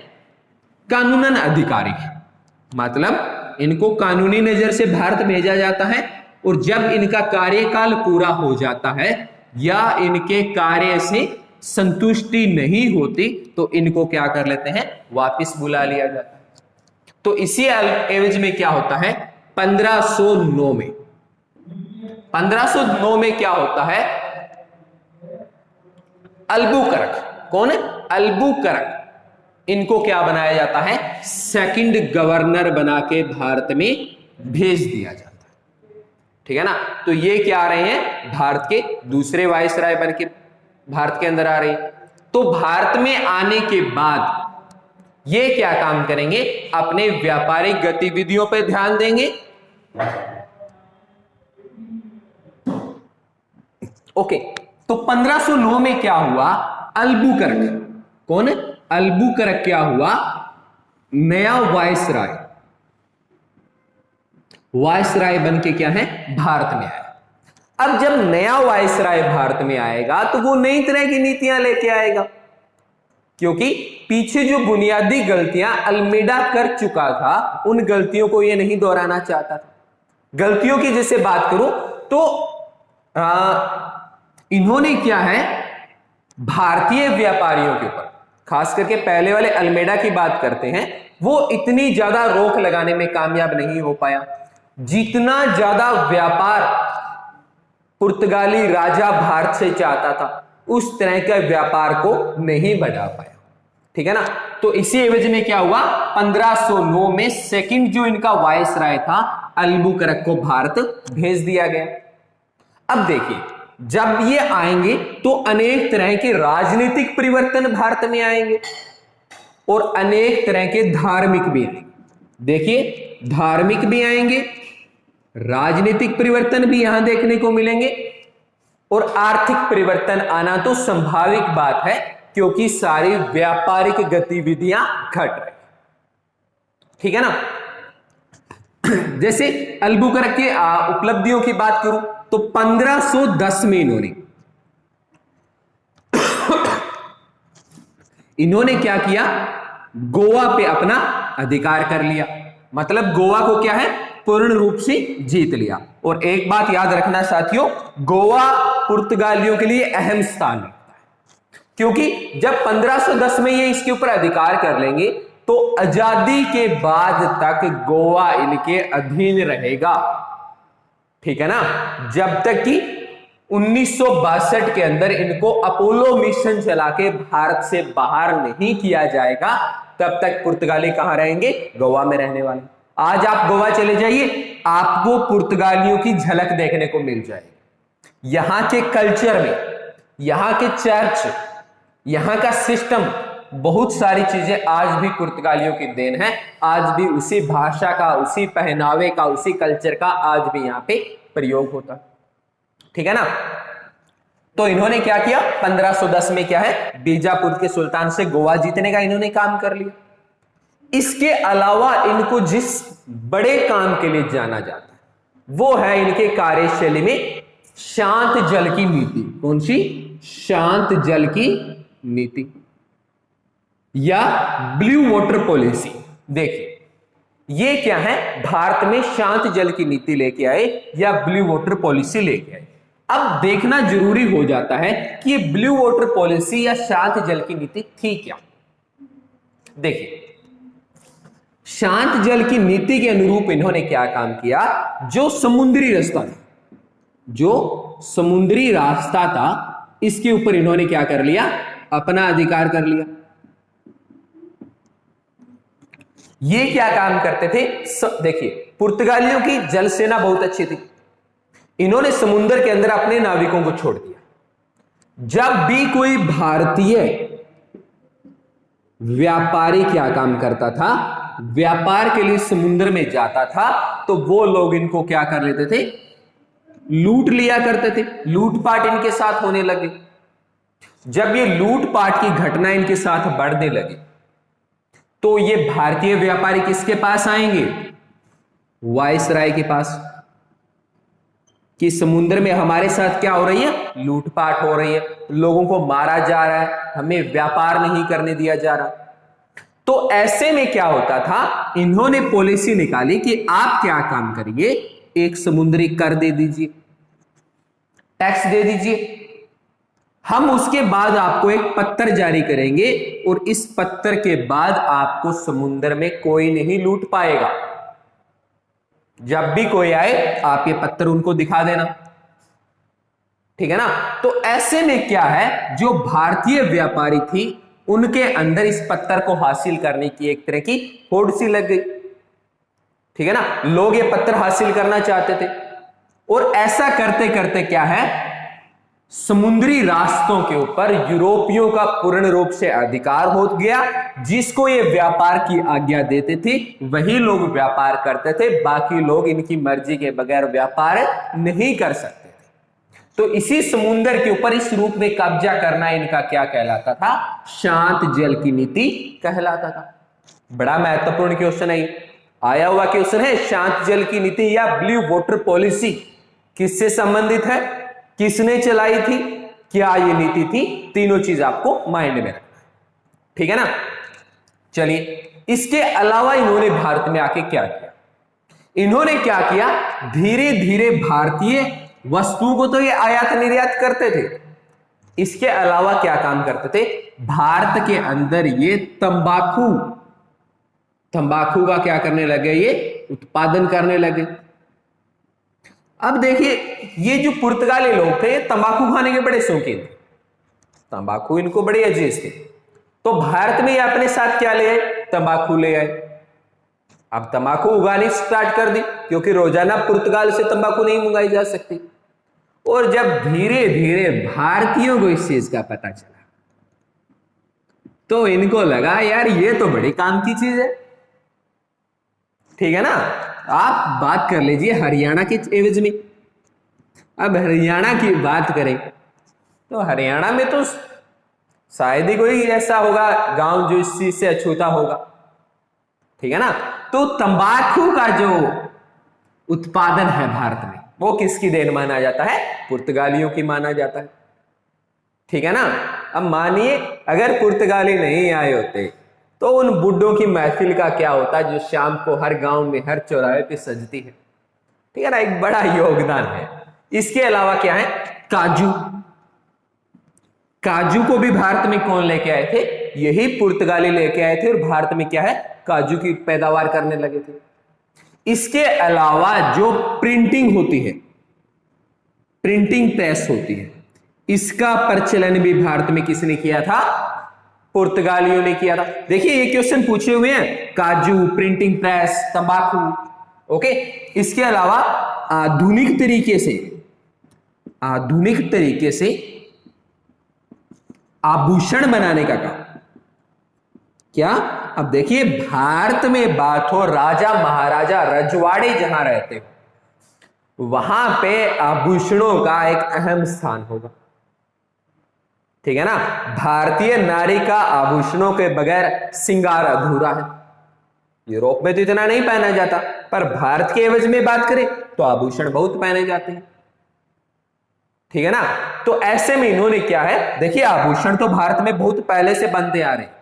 कानूनन अधिकारी है, मतलब इनको कानूनी नजर से भारत भेजा जाता है और जब इनका कार्यकाल पूरा हो जाता है या इनके कार्य से संतुष्टि नहीं होती तो इनको क्या कर लेते हैं? वापस बुला लिया जाता है। तो इसी एवज में क्या होता है? 1509 में क्या होता है? अल्बुकर्क, कौन है? अल्बुकर्क, इनको क्या बनाया जाता है? सेकंड गवर्नर बना के भारत में भेज दिया जाता है। ठीक है ना, तो ये क्या आ रहे हैं, भारत के दूसरे वायसराय बन के भारत के अंदर आ रहे हैं। तो भारत में आने के बाद ये क्या काम करेंगे, अपने व्यापारिक गतिविधियों पर ध्यान देंगे। ओके, तो 1509 में क्या हुआ, अल्बुकर्क, कौन है, अल्बुकर्क क्या हुआ, नया वायसराय बन के क्या है, भारत में आया। अब जब नया वायसराय भारत में आएगा तो वो नई तरह की नीतियां लेके आएगा, क्योंकि पीछे जो बुनियादी गलतियां अल्मेडा कर चुका था उन गलतियों को ये नहीं दोहराना चाहता था। गलतियों की जैसे बात करूं तो इन्होंने क्या है, भारतीय व्यापारियों के ऊपर, खास करके पहले वाले अल्मेडा की बात करते हैं, वो इतनी ज्यादा रोक लगाने में कामयाब नहीं हो पाया। जितना ज्यादा व्यापार पुर्तगाली राजा भारत से चाहता था उस तरह के व्यापार को नहीं बढ़ा पाया। ठीक है ना, तो इसी एवज में क्या हुआ, 1509 में सेकंड जो इनका वायसराय था अल्बुकर्क को भारत भेज दिया गया। अब देखिए, जब ये आएंगे तो अनेक तरह के राजनीतिक परिवर्तन भारत में आएंगे और अनेक तरह के धार्मिक भी आएंगे। देखिए, धार्मिक भी आएंगे, राजनीतिक परिवर्तन भी यहां देखने को मिलेंगे और आर्थिक परिवर्तन आना तो संभाविक बात है, क्योंकि सारी व्यापारिक गतिविधियां घट रही। ठीक है ना, जैसे अल्बुकर्क के उपलब्धियों की बात करूं तो 1510 में इन्होंने क्या किया, गोवा पे अपना अधिकार कर लिया। मतलब गोवा को क्या है, पूर्ण रूप से जीत लिया। और एक बात याद रखना साथियों, गोवा पुर्तगालियों के लिए अहम स्थान रखता है, क्योंकि जब 1510 में ये इसके ऊपर अधिकार कर लेंगे तो आजादी के बाद तक गोवा इनके अधीन रहेगा। ठीक है ना, जब तक कि 1962 के अंदर इनको अपोलो मिशन चला के भारत से बाहर नहीं किया जाएगा, तब तक पुर्तगाली कहां रहेंगे, गोवा में रहने वाले। आज आप गोवा चले जाइए, आपको पुर्तगालियों की झलक देखने को मिल जाएगी। यहां के कल्चर में, यहां के चर्च, यहां का सिस्टम, बहुत सारी चीजें आज भी पुर्तगालियों की देन है। आज भी उसी भाषा का, उसी पहनावे का, उसी कल्चर का आज भी यहां पे प्रयोग होता। ठीक है ना, तो इन्होंने क्या किया, 1510 में क्या है, बीजापुर के सुल्तान से गोवा जीतने का इन्होंने काम कर लिया। इसके अलावा इनको जिस बड़े काम के लिए जाना जाता है वो है इनके कार्यशैली में शांत जल की नीति। कौन सी, शांत जल की नीति या ब्लू वाटर पॉलिसी। देखिए, ये क्या है, भारत में शांत जल की नीति लेके आए या ब्लू वाटर पॉलिसी लेके आए। अब देखना जरूरी हो जाता है कि ये ब्लू वाटर पॉलिसी या शांत जल की नीति थी क्या। देखिए, शांत जल की नीति के अनुरूप इन्होंने क्या काम किया, जो समुद्री रास्ता था इसके ऊपर इन्होंने क्या कर लिया, अपना अधिकार कर लिया। ये क्या काम करते थे, देखिए, पुर्तगालियों की जल सेना बहुत अच्छी थी। इन्होंने समुद्र के अंदर अपने नाविकों को छोड़ दिया। जब भी कोई भारतीय व्यापारी क्या काम करता था, व्यापार के लिए समुद्र में जाता था, तो वो लोग इनको क्या कर लेते थे, लूट लिया करते थे। लूटपाट इनके साथ होने लगे। जब ये लूटपाट की घटना इनके साथ बढ़ने लगी तो ये भारतीय व्यापारी किसके पास आएंगे, वायसराय के पास, कि समुद्र में हमारे साथ क्या हो रही है, लूटपाट हो रही है, लोगों को मारा जा रहा है, हमें व्यापार नहीं करने दिया जा रहा। तो ऐसे में क्या होता था, इन्होंने पॉलिसी निकाली कि आप क्या काम करिए, एक समुद्री कर दे दीजिए, टैक्स दे दीजिए, हम उसके बाद आपको एक पत्र जारी करेंगे और इस पत्र के बाद आपको समुद्र में कोई नहीं लूट पाएगा। जब भी कोई आए आप ये पत्र उनको दिखा देना। ठीक है ना, तो ऐसे में क्या है, जो भारतीय व्यापारी थी उनके अंदर इस पत्र को हासिल करने की एक तरह की होड़ सी लग गई। ठीक है ना। लोग ये पत्थर हासिल करना चाहते थे और ऐसा करते करते क्या है, समुद्री रास्तों के ऊपर यूरोपियों का पूर्ण रूप से अधिकार हो गया। जिसको ये व्यापार की आज्ञा देते थे वही लोग व्यापार करते थे, बाकी लोग इनकी मर्जी के बगैर व्यापार नहीं कर सकते थे। तो इसी समुद्र के ऊपर इस रूप में कब्जा करना इनका क्या कहलाता था, शांत जल की नीति कहलाता था। बड़ा महत्वपूर्ण क्वेश्चन है, आया हुआ क्वेश्चन है। शांत जल की नीति या ब्लू वाटर पॉलिसी किससे संबंधित है, किसने चलाई थी, क्या ये नीति थी, तीनों चीज आपको माइंड में रखना, ठीक है ना। चलिए, इसके अलावा इन्होंने भारत में आके क्या किया, इन्होंने क्या किया, धीरे धीरे भारतीय वस्तुओं को तो ये आयात निर्यात करते थे, इसके अलावा क्या काम करते थे, भारत के अंदर ये तंबाकू का क्या करने लगे, ये उत्पादन करने लगे। अब देखिए, ये जो पुर्तगाली लोग थे तंबाकू खाने के बड़े शौकीन थे, तंबाकू इनको बड़े अजीज थे। तो भारत में ये अपने साथ क्या ले आए, तंबाकू ले आए। अब तंबाकू उगानी स्टार्ट कर दी, क्योंकि रोजाना पुर्तगाल से तंबाकू नहीं मंगाई जा सकती। और जब धीरे धीरे भारतीयों को इस चीज का पता चला तो इनको लगा यार ये तो बड़ी काम की चीज है, ठीक है ना। आप बात कर लीजिए हरियाणा के एवज में। अब हरियाणा की बात करें तो हरियाणा में तो शायद ही कोई ऐसा होगा गांव जो इस चीज से अछूता होगा, ठीक है ना। तो तंबाकू का जो उत्पादन है भारत में वो किसकी देन माना जाता है, पुर्तगालियों की माना जाता है, ठीक है ना। अब मानिए अगर पुर्तगाली नहीं आए होते तो उन बुड्ढों की महफिल का क्या होता जो शाम को हर गांव में हर चौराहे पे सजती है, ठीक है ना। एक बड़ा योगदान है। इसके अलावा क्या है, काजू को भी भारत में कौन लेके आए थे, यही पुर्तगाली लेके आए थे, और भारत में क्या है, काजू की पैदावार करने लगे थे। इसके अलावा जो प्रिंटिंग होती है, प्रिंटिंग प्रेस होती है, इसका प्रचलन भी भारत में किसने किया था, पुर्तगालियों ने किया था। देखिए ये क्वेश्चन पूछे हुए हैं, काजू, प्रिंटिंग प्रेस, तंबाकू, ओके। इसके अलावा आधुनिक तरीके से आभूषण बनाने का काम क्या। अब देखिए भारत में बात हो, राजा महाराजा रजवाड़े जहां रहते हो वहां पे आभूषणों का एक अहम स्थान होगा, ठीक है ना। भारतीय नारी का आभूषणों के बगैर श्रृंगार अधूरा है। यूरोप में तो इतना नहीं पहना जाता, पर भारत के एवज में बात करें तो आभूषण बहुत पहने जाते हैं, ठीक है ना। तो ऐसे में इन्होंने क्या है, देखिए आभूषण तो भारत में बहुत पहले से बनते आ रहे हैं।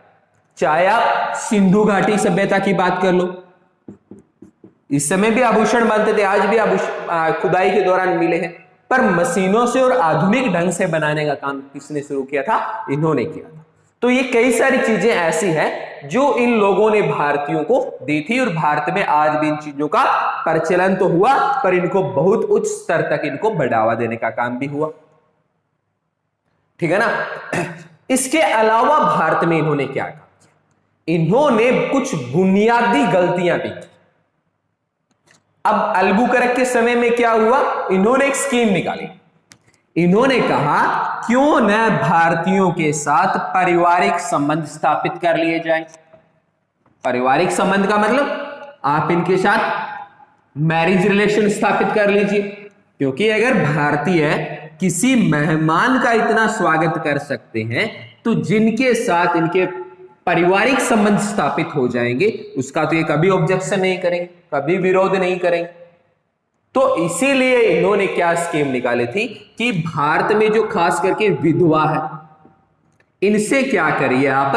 चाहे आप सिंधु घाटी सभ्यता की बात कर लो, इस समय भी आभूषण बनते थे, आज भी आभूषण खुदाई के दौरान मिले हैं। पर मशीनों से और आधुनिक ढंग से बनाने का काम किसने शुरू किया था, इन्होंने किया था। तो ये कई सारी चीजें ऐसी हैं जो इन लोगों ने भारतीयों को दी थी, और भारत में आज भी इन चीजों का प्रचलन तो हुआ, पर इनको बहुत उच्च स्तर तक इनको बढ़ावा देने का काम भी हुआ, ठीक है ना। इसके अलावा भारत में इन्होंने क्या किया, इन्होंने कुछ बुनियादी गलतियां भी की। अब अल्बुकर्क के समय में क्या हुआ, इन्होंने एक स्कीम निकाली। इन्होंने कहा क्यों न भारतीयों के साथ पारिवारिक संबंध स्थापित कर लिए जाएं। पारिवारिक संबंध का मतलब आप इनके साथ मैरिज रिलेशन स्थापित कर लीजिए, क्योंकि अगर भारतीय किसी मेहमान का इतना स्वागत कर सकते हैं तो जिनके साथ इनके पारिवारिक संबंध स्थापित हो जाएंगे उसका तो ये कभी ऑब्जेक्शन नहीं करेंगे, कभी विरोध नहीं करेंगे। तो इसीलिए इन्होंने क्या स्कीम निकाली थी कि भारत में जो खास करके विधवा है इनसे क्या करिए, आप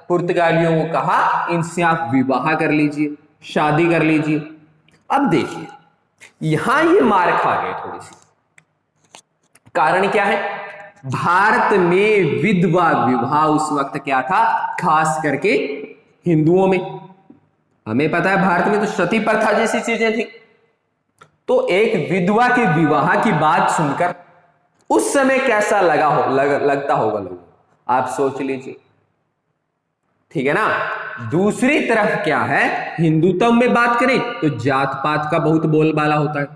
पुर्तगालियों को कहा इनसे आप विवाह कर लीजिए, शादी कर लीजिए। अब देखिए यहां ये मार खा गए थोड़ी सी। कारण क्या है, भारत में विधवा विवाह उस वक्त क्या था, खास करके हिंदुओं में। हमें पता है भारत में तो सती प्रथा जैसी चीजें थी। तो एक विधवा के विवाह की बात सुनकर उस समय कैसा लगता होगा लोगों, आप सोच लीजिए, ठीक है ना। दूसरी तरफ क्या है, हिंदुत्व में बात करें तो जात पात का बहुत बोलबाला होता है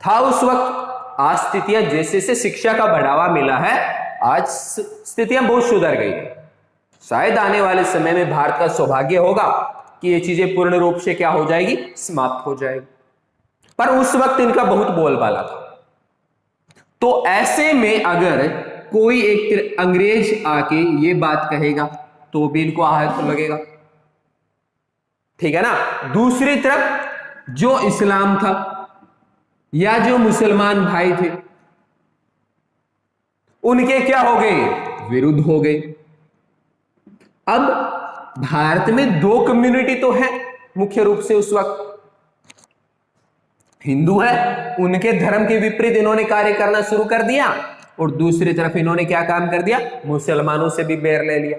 था उस वक्त। आज स्थितियां जैसे से शिक्षा का बढ़ावा मिला है, आज स्थितियां बहुत सुधर गई है। शायद आने वाले समय में भारत का सौभाग्य होगा कि ये चीजें पूर्ण रूप से क्या हो जाएगी, समाप्त हो जाएगी, पर उस वक्त इनका बहुत बोलबाला था। तो ऐसे में अगर कोई एक अंग्रेज आके ये बात कहेगा तो भी इनको आहत तो लगेगा, ठीक है ना। दूसरी तरफ जो इस्लाम था या जो मुसलमान भाई थे, उनके क्या हो गए, विरुद्ध हो गए। अब भारत में दो कम्युनिटी तो है मुख्य रूप से उस वक्त, हिंदू है, उनके धर्म के विपरीत इन्होंने कार्य करना शुरू कर दिया, और दूसरी तरफ इन्होंने क्या काम कर दिया, मुसलमानों से भी बैर ले लिया।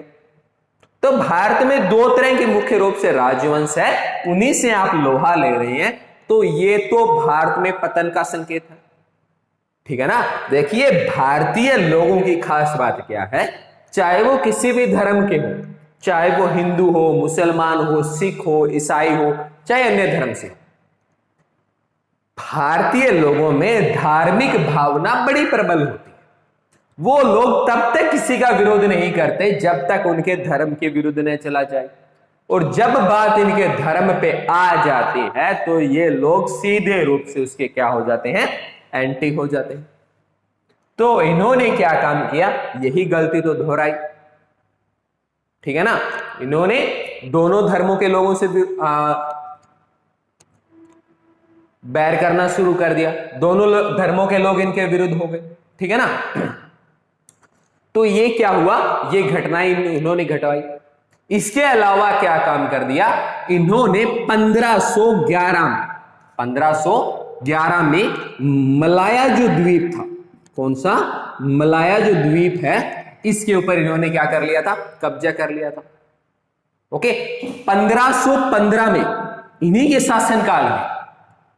तो भारत में दो तरह के मुख्य रूप से राजवंश है, उन्हीं से आप लोहा ले रहे हैं, तो ये तो भारत में पतन का संकेत है, ठीक है ना। देखिए भारतीय लोगों की खास बात क्या है, चाहे वो किसी भी धर्म के हो, चाहे वो हिंदू हो, मुसलमान हो, सिख हो, ईसाई हो, चाहे अन्य धर्म से, भारतीय लोगों में धार्मिक भावना बड़ी प्रबल होती है। वो लोग तब तक किसी का विरोध नहीं करते जब तक उनके धर्म के विरुद्ध न चला जाए, और जब बात इनके धर्म पे आ जाती है तो ये लोग सीधे रूप से उसके क्या हो जाते हैं, एंटी हो जाते हैं। तो इन्होंने क्या काम किया, यही गलती तो दोहराई, ठीक है ना। इन्होंने दोनों धर्मों के लोगों से बैर करना शुरू कर दिया, दोनों धर्मों के लोग इनके विरुद्ध हो गए, ठीक है ना। तो ये क्या हुआ, ये घटनाएं इन्होंने घटवाई। इसके अलावा क्या काम कर दिया, इन्होंने 1511 में मलाया जो द्वीप था, कौन सा, मलाया जो द्वीप है, इसके ऊपर इन्होंने क्या कर लिया था, कब्जा कर लिया था। ओके, 1515 में इन्हीं के शासनकाल में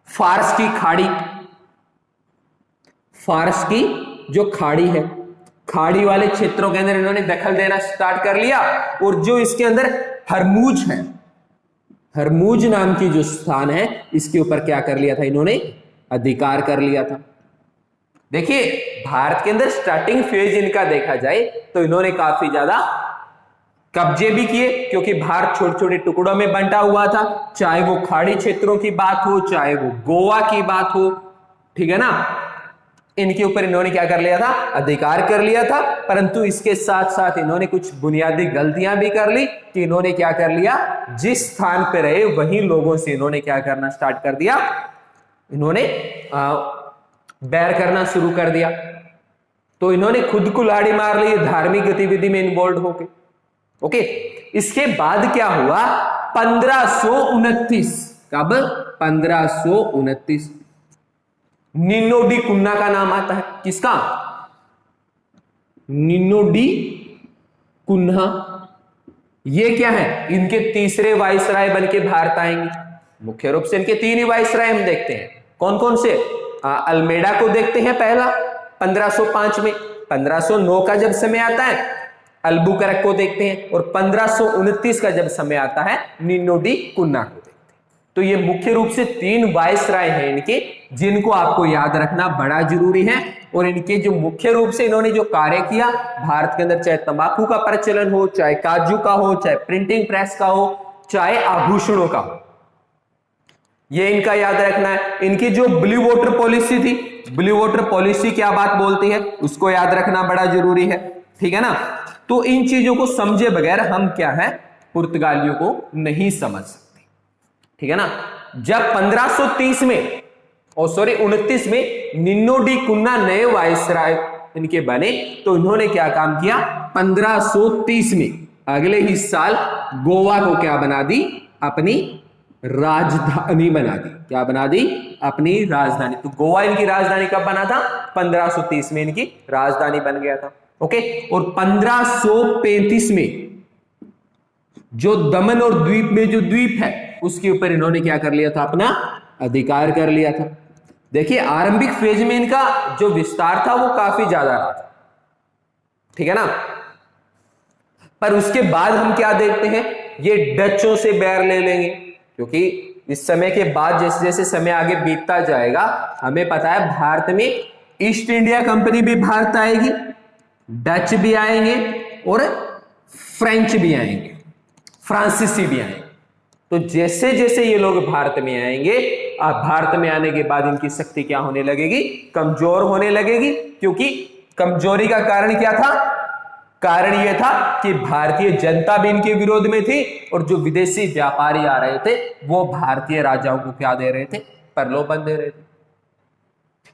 फारस की जो खाड़ी है, खाड़ी वाले क्षेत्रों के अंदर इन्होंने दखल देना स्टार्ट कर लिया, और जो इसके अंदर हरमुज है, हरमुज नाम की जो स्थान है, इसके ऊपर क्या कर लिया था, इन्होंने अधिकार कर लिया था। देखिए भारत के अंदर स्टार्टिंग फेज इनका देखा जाए तो इन्होंने काफी ज्यादा कब्जे भी किए, क्योंकि भारत छोटे छोटे टुकड़ों में बंटा हुआ था, चाहे वो खाड़ी क्षेत्रों की बात हो, चाहे वो गोवा की बात हो, ठीक है ना। इनके ऊपर इन्होंने क्या कर लिया था, अधिकार कर लिया था। परंतु इसके साथ साथ इन्होंने कुछ बुनियादी गलतियां भी कर ली कि इन्होंने क्या कर लिया, जिस स्थान पे रहे वहीं लोगों से इन्होंने क्या करना स्टार्ट कर दिया, इन्होंने बैर करना शुरू कर दिया। तो इन्होंने खुद कुल्हाड़ी मार ली धार्मिक गतिविधि में इन्वॉल्व होके। ओके, इसके बाद क्या हुआ, 1529, कब, 1529 निनो डी कुन्ना का नाम आता है, किसका, निनो डी कुन्हा। ये क्या है, इनके तीसरे वाइसराय बन के भारत आएंगे। मुख्य रूप से इनके तीन ही वाइसराय हम देखते हैं, कौन कौन से, अल्मेडा को देखते हैं पहला 1505 में, 1509 का जब समय आता है अल्बुकरक को देखते हैं, और 1529 का जब समय आता है निनो डी कुन्ना को देखते हैं। तो ये मुख्य रूप से तीन वाइसराय हैं इनके, जिनको आपको याद रखना बड़ा जरूरी है। और इनके जो मुख्य रूप से इन्होंने जो कार्य किया भारत के अंदर, चाहे तंबाकू का प्रचलन हो, चाहे काजू का हो, चाहे प्रिंटिंग प्रेस का हो, चाहे आभूषणों का हो, ये इनका याद रखना है। इनकी जो ब्लू वाटर पॉलिसी थी, ब्लू वाटर पॉलिसी क्या बात बोलती है, उसको याद रखना बड़ा जरूरी है, ठीक है ना। तो इन चीजों को समझे बगैर हम क्या है, पुर्तगालियों को नहीं समझ सकते, ठीक है ना। जब 1530 में, और सॉरी 29 में निनो डी कुन्ना नए वाइसराय इनके बने, तो इन्होंने क्या काम किया, 1530 में अगले ही साल गोवा को क्या बना दी, अपनी राजधानी बना दी। क्या बना दी, अपनी राजधानी। तो गोवा इनकी राजधानी कब बना था, 1530 में इनकी राजधानी बन गया था। ओके, और 1535 में जो दमन और द्वीप में जो द्वीप है उसके ऊपर इन्होंने क्या कर लिया था, अपना अधिकार कर लिया था। देखिए आरंभिक फेज में इनका जो विस्तार था वो काफी ज्यादा रहा था, ठीक है ना। पर उसके बाद हम क्या देखते हैं, ये डचों से बैर ले लेंगे, क्योंकि इस समय के बाद जैसे जैसे समय आगे बीतता जाएगा हमें पता है भारत में ईस्ट इंडिया कंपनी भी भारत आएगी, डच भी आएंगे और फ्रेंच भी आएंगे, फ्रांसीसी भी आएंगे। तो जैसे जैसे ये लोग भारत में आएंगे, भारत में आने के बाद इनकी शक्ति क्या होने लगेगी, कमजोर होने लगेगी। क्योंकि कमजोरी का कारण क्या था, कारण यह था कि भारतीय जनता भी इनके विरोध में थी और जो विदेशी व्यापारी आ रहे थे वो भारतीय राजाओं को क्या दे रहे थे, प्रलोभन दे रहे थे।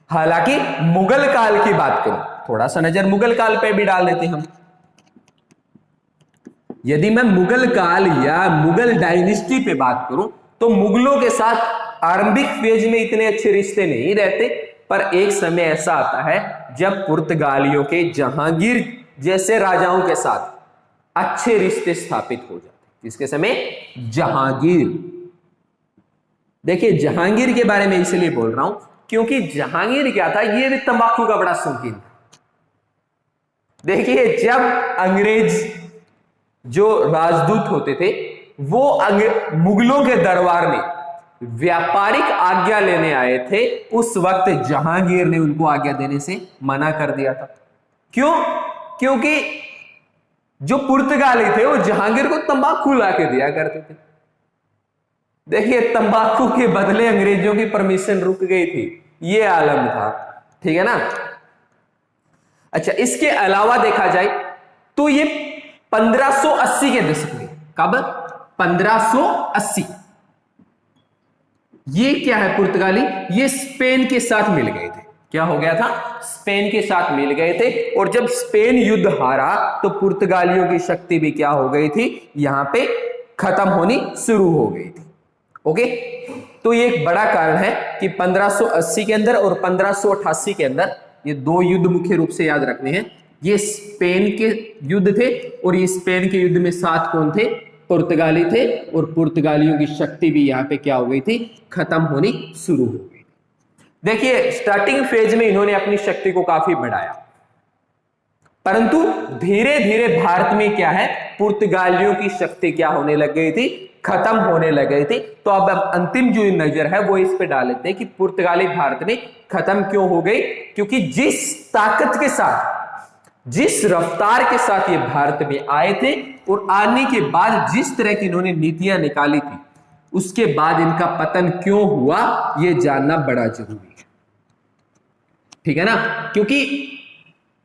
हालांकि मुगल काल की बात करूं, थोड़ा सा नजर मुगल काल पे भी डाल लेते हम। यदि मैं मुगल काल या मुगल डायनेस्टी पे बात करूं तो मुगलों के साथ आरंभिक फेज में इतने अच्छे रिश्ते नहीं रहते, पर एक समय ऐसा आता है जब पुर्तगालियों के जहांगीर जैसे राजाओं के साथ अच्छे रिश्ते स्थापित हो जाते। इसके समय जहांगीर, देखिए जहांगीर के बारे में इसलिए बोल रहा हूं क्योंकि जहांगीर क्या था, यह भी तंबाकू का बड़ा शौकीन था। देखिए जब अंग्रेज जो राजदूत होते थे वो मुगलों के दरबार में व्यापारिक आज्ञा लेने आए थे, उस वक्त जहांगीर ने उनको आज्ञा देने से मना कर दिया था। क्यों? क्योंकि जो पुर्तगाली थे वो जहांगीर को तंबाकू ला के दिया करते थे। देखिए तंबाकू के बदले अंग्रेजों की परमिशन रुक गई थी, ये आलम था, ठीक है ना। अच्छा, इसके अलावा देखा जाए तो ये 1580 के दशक में, कब? 1580, ये क्या है पुर्तगाली, ये स्पेन के साथ मिल गए थे। क्या हो गया था? स्पेन के साथ मिल गए थे। और जब स्पेन युद्ध हारा तो पुर्तगालियों की शक्ति भी क्या हो गई थी, यहां पे खत्म होनी शुरू हो गई थी। ओके, तो ये एक बड़ा कारण है कि 1580 के अंदर और 1588 के अंदर ये दो युद्ध मुख्य रूप से याद रखने हैं। ये स्पेन के युद्ध थे और ये स्पेन के युद्ध में साथ कौन थे? पुर्तगाली थे। और पुर्तगालियों की शक्ति भी यहां पे क्या हो गई थी, खत्म होनी शुरू हो गई। देखिए स्टार्टिंग फेज में इन्होंने अपनी शक्ति को काफी बढ़ाया, परंतु धीरे धीरे भारत में क्या है, पुर्तगालियों की शक्ति क्या होने लग गई थी, खत्म होने लग गई थी। तो अब अंतिम जो नजर है वो इस पे डाल लेते हैं कि पुर्तगाली भारत में खत्म क्यों हो गई। क्योंकि जिस ताकत के साथ, जिस रफ्तार के साथ ये भारत में आए थे और आने के बाद जिस तरह की इन्होंने नीतियां निकाली थी, उसके बाद इनका पतन क्यों हुआ ये जानना बड़ा जरूरी है, ठीक है ना। क्योंकि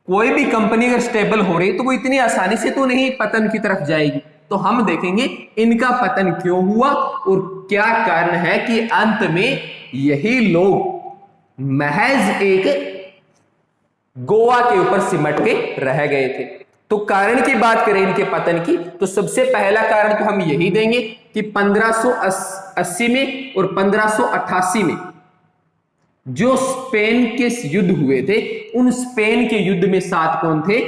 कोई भी कंपनी अगर स्टेबल हो रही तो वो इतनी आसानी से तो नहीं पतन की तरफ जाएगी। तो हम देखेंगे इनका पतन क्यों हुआ और क्या कारण है कि अंत में यही लोग महज एक गोवा के ऊपर सिमट के रह गए थे। तो कारण की बात करें इनके पतन की, तो सबसे पहला कारण तो हम यही देंगे कि 1580 में और 1588 में जो स्पेन के युद्ध हुए थे, उन स्पेन के युद्ध में साथ कौन थे?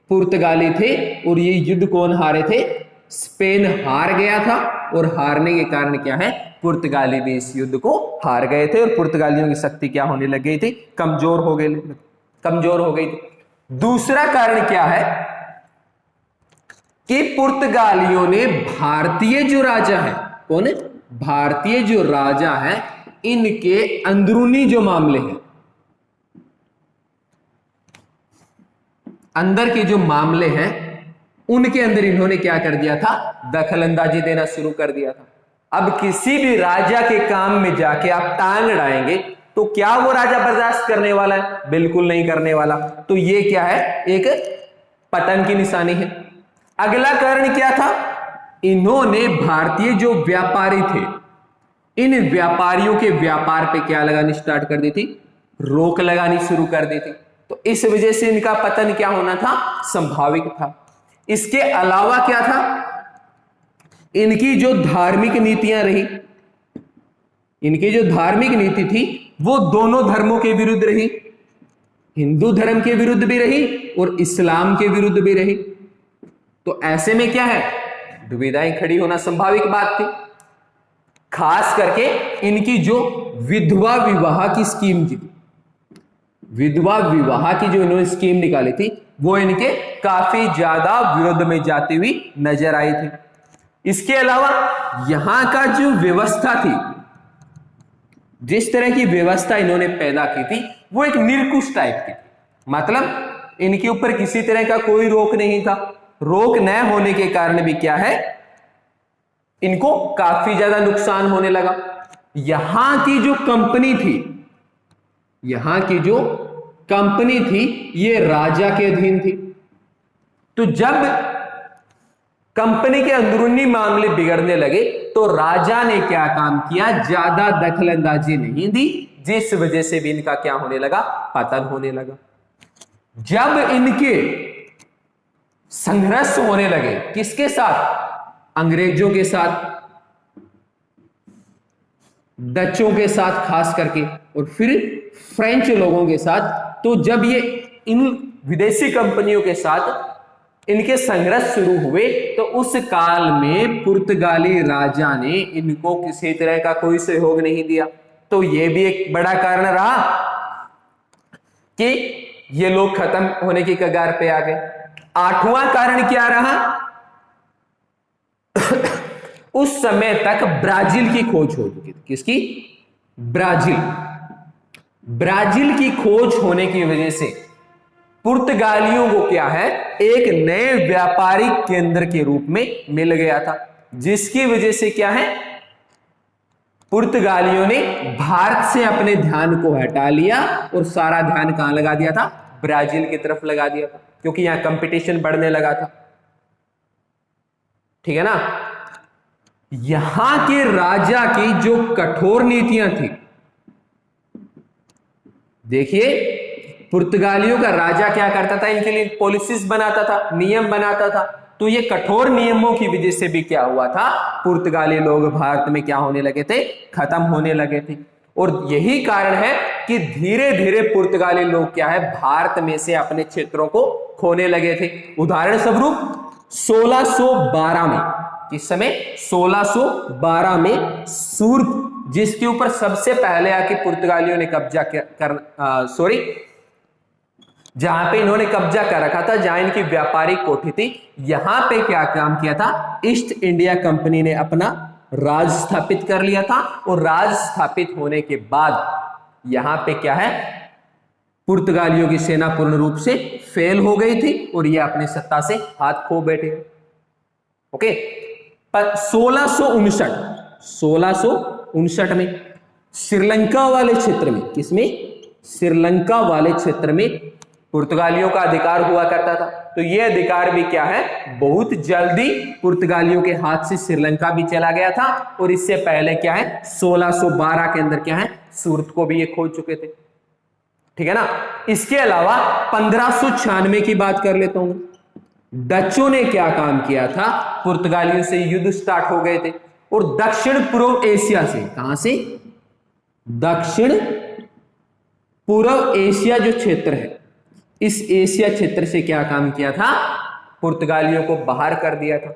पुर्तगाली थे। और ये युद्ध कौन हारे थे? स्पेन हार गया था। और हारने के कारण क्या है, पुर्तगाली भी इस युद्ध को हार गए थे और पुर्तगालियों की शक्ति क्या होने लग गई थी, कमजोर हो गई थी। दूसरा कारण क्या है कि पुर्तगालियों ने भारतीय जो राजा है, कौन है? भारतीय जो राजा है, इनके अंदरूनी जो मामले हैं, अंदर के जो मामले हैं, उनके अंदर इन्होंने क्या कर दिया था, दखल अंदाजी देना शुरू कर दिया था। अब किसी भी राजा के काम में जाके आप टांग अड़ाएंगे तो क्या वो राजा बर्दाश्त करने वाला है? बिल्कुल नहीं करने वाला। तो ये क्या है, एक पतन की निशानी है। अगला कारण क्या था? इन्होंने भारतीय जो व्यापारी थे, इन व्यापारियों के व्यापार पे क्या लगानी स्टार्ट कर दी थी, रोक लगानी शुरू कर दी थी। तो इस वजह से इनका पतन क्या होना था, संभावित था। इसके अलावा क्या था, इनकी जो धार्मिक नीतियां रही, इनकी जो धार्मिक नीति थी वो दोनों धर्मों के विरुद्ध रही, हिंदू धर्म के विरुद्ध भी रही और इस्लाम के विरुद्ध भी रही। तो ऐसे में क्या है, दुविधाएं खड़ी होना संभाविक बात थी। खास करके इनकी जो विधवा विवाह की स्कीम थी, विधवा विवाह की जो इन्होंने स्कीम निकाली थी, वो इनके काफी ज्यादा विरोध में जाती हुई नजर आई थी। इसके अलावा यहां का जो व्यवस्था थी, जिस तरह की व्यवस्था इन्होंने पैदा की थी, वो एक निरंकुश टाइप की थी। मतलब इनके ऊपर किसी तरह का कोई रोक नहीं था। रोक न होने के कारण भी क्या है, इनको काफी ज्यादा नुकसान होने लगा। यहां की जो कंपनी थी, यहां की जो कंपनी थी, ये राजा के अधीन थी। तो जब कंपनी के अंदरूनी मामले बिगड़ने लगे तो राजा ने क्या काम किया, ज्यादा दखल अंदाजी नहीं दी, जिस वजह से भी इनका क्या होने लगा, पतन होने लगा। जब इनके संघर्ष होने लगे, किसके साथ, अंग्रेजों के साथ, डचों के साथ खास करके, और फिर फ्रेंच लोगों के साथ, तो जब ये इन विदेशी कंपनियों के साथ इनके संघर्ष शुरू हुए, तो उस काल में पुर्तगाली राजा ने इनको किसी तरह का कोई सहयोग नहीं दिया। तो यह भी एक बड़ा कारण रहा कि ये लोग खत्म होने की कगार पे आ गए। आठवां कारण क्या रहा, उस समय तक ब्राजील की खोज हो चुकी थी। किसकी, ब्राजील। ब्राजील की खोज होने की वजह से पुर्तगालियों को क्या है, एक नए व्यापारिक केंद्र के रूप में मिल गया था, जिसकी वजह से क्या है, पुर्तगालियों ने भारत से अपने ध्यान को हटा लिया और सारा ध्यान कहां लगा दिया था, ब्राजील की तरफ लगा दिया था, क्योंकि यहां कंपटीशन बढ़ने लगा था। ठीक है ना। यहां के राजा की जो कठोर नीतियां थी, देखिए पुर्तगालियों का राजा क्या करता था, इनके लिए पॉलिसीज बनाता था, नियम बनाता था। तो ये कठोर नियमों की वजह से भी क्या हुआ था, पुर्तगाली लोग भारत में क्या होने लगे थे, खत्म होने लगे थे। और यही कारण है कि धीरे धीरे पुर्तगाली लोग क्या है, भारत में से अपने क्षेत्रों को खोने लगे थे। उदाहरण स्वरूप 1612 में, किस समय, 1612 में सूरत, जिसके ऊपर सबसे पहले आके पुर्तगालियों ने कब्जा जहां पे इन्होंने कब्जा कर रखा था, जहां इनकी व्यापारिक कोठी थी, यहां पे क्या काम किया था, ईस्ट इंडिया कंपनी ने अपना राज स्थापित कर लिया था। और राज स्थापित होने के बाद यहां पे क्या है, पुर्तगालियों की सेना पूर्ण रूप से फेल हो गई थी और ये अपनी सत्ता से हाथ खो बैठे। ओके, पर 1659 में श्रीलंका वाले क्षेत्र में, किसमें, श्रीलंका वाले क्षेत्र में पुर्तगालियों का अधिकार हुआ करता था। तो यह अधिकार भी क्या है, बहुत जल्दी पुर्तगालियों के हाथ से श्रीलंका भी चला गया था। और इससे पहले क्या है, 1612 के अंदर क्या है, सूरत को भी ये खो चुके थे। ठीक है ना। इसके अलावा 1596 की बात कर लेता हूं। डचों ने क्या काम किया था, पुर्तगालियों से युद्ध स्टार्ट हो गए थे और दक्षिण पूर्व एशिया से, कहां से, दक्षिण पूर्व एशिया जो क्षेत्र है, इस एशिया क्षेत्र से क्या काम किया था, पुर्तगालियों को बाहर कर दिया था।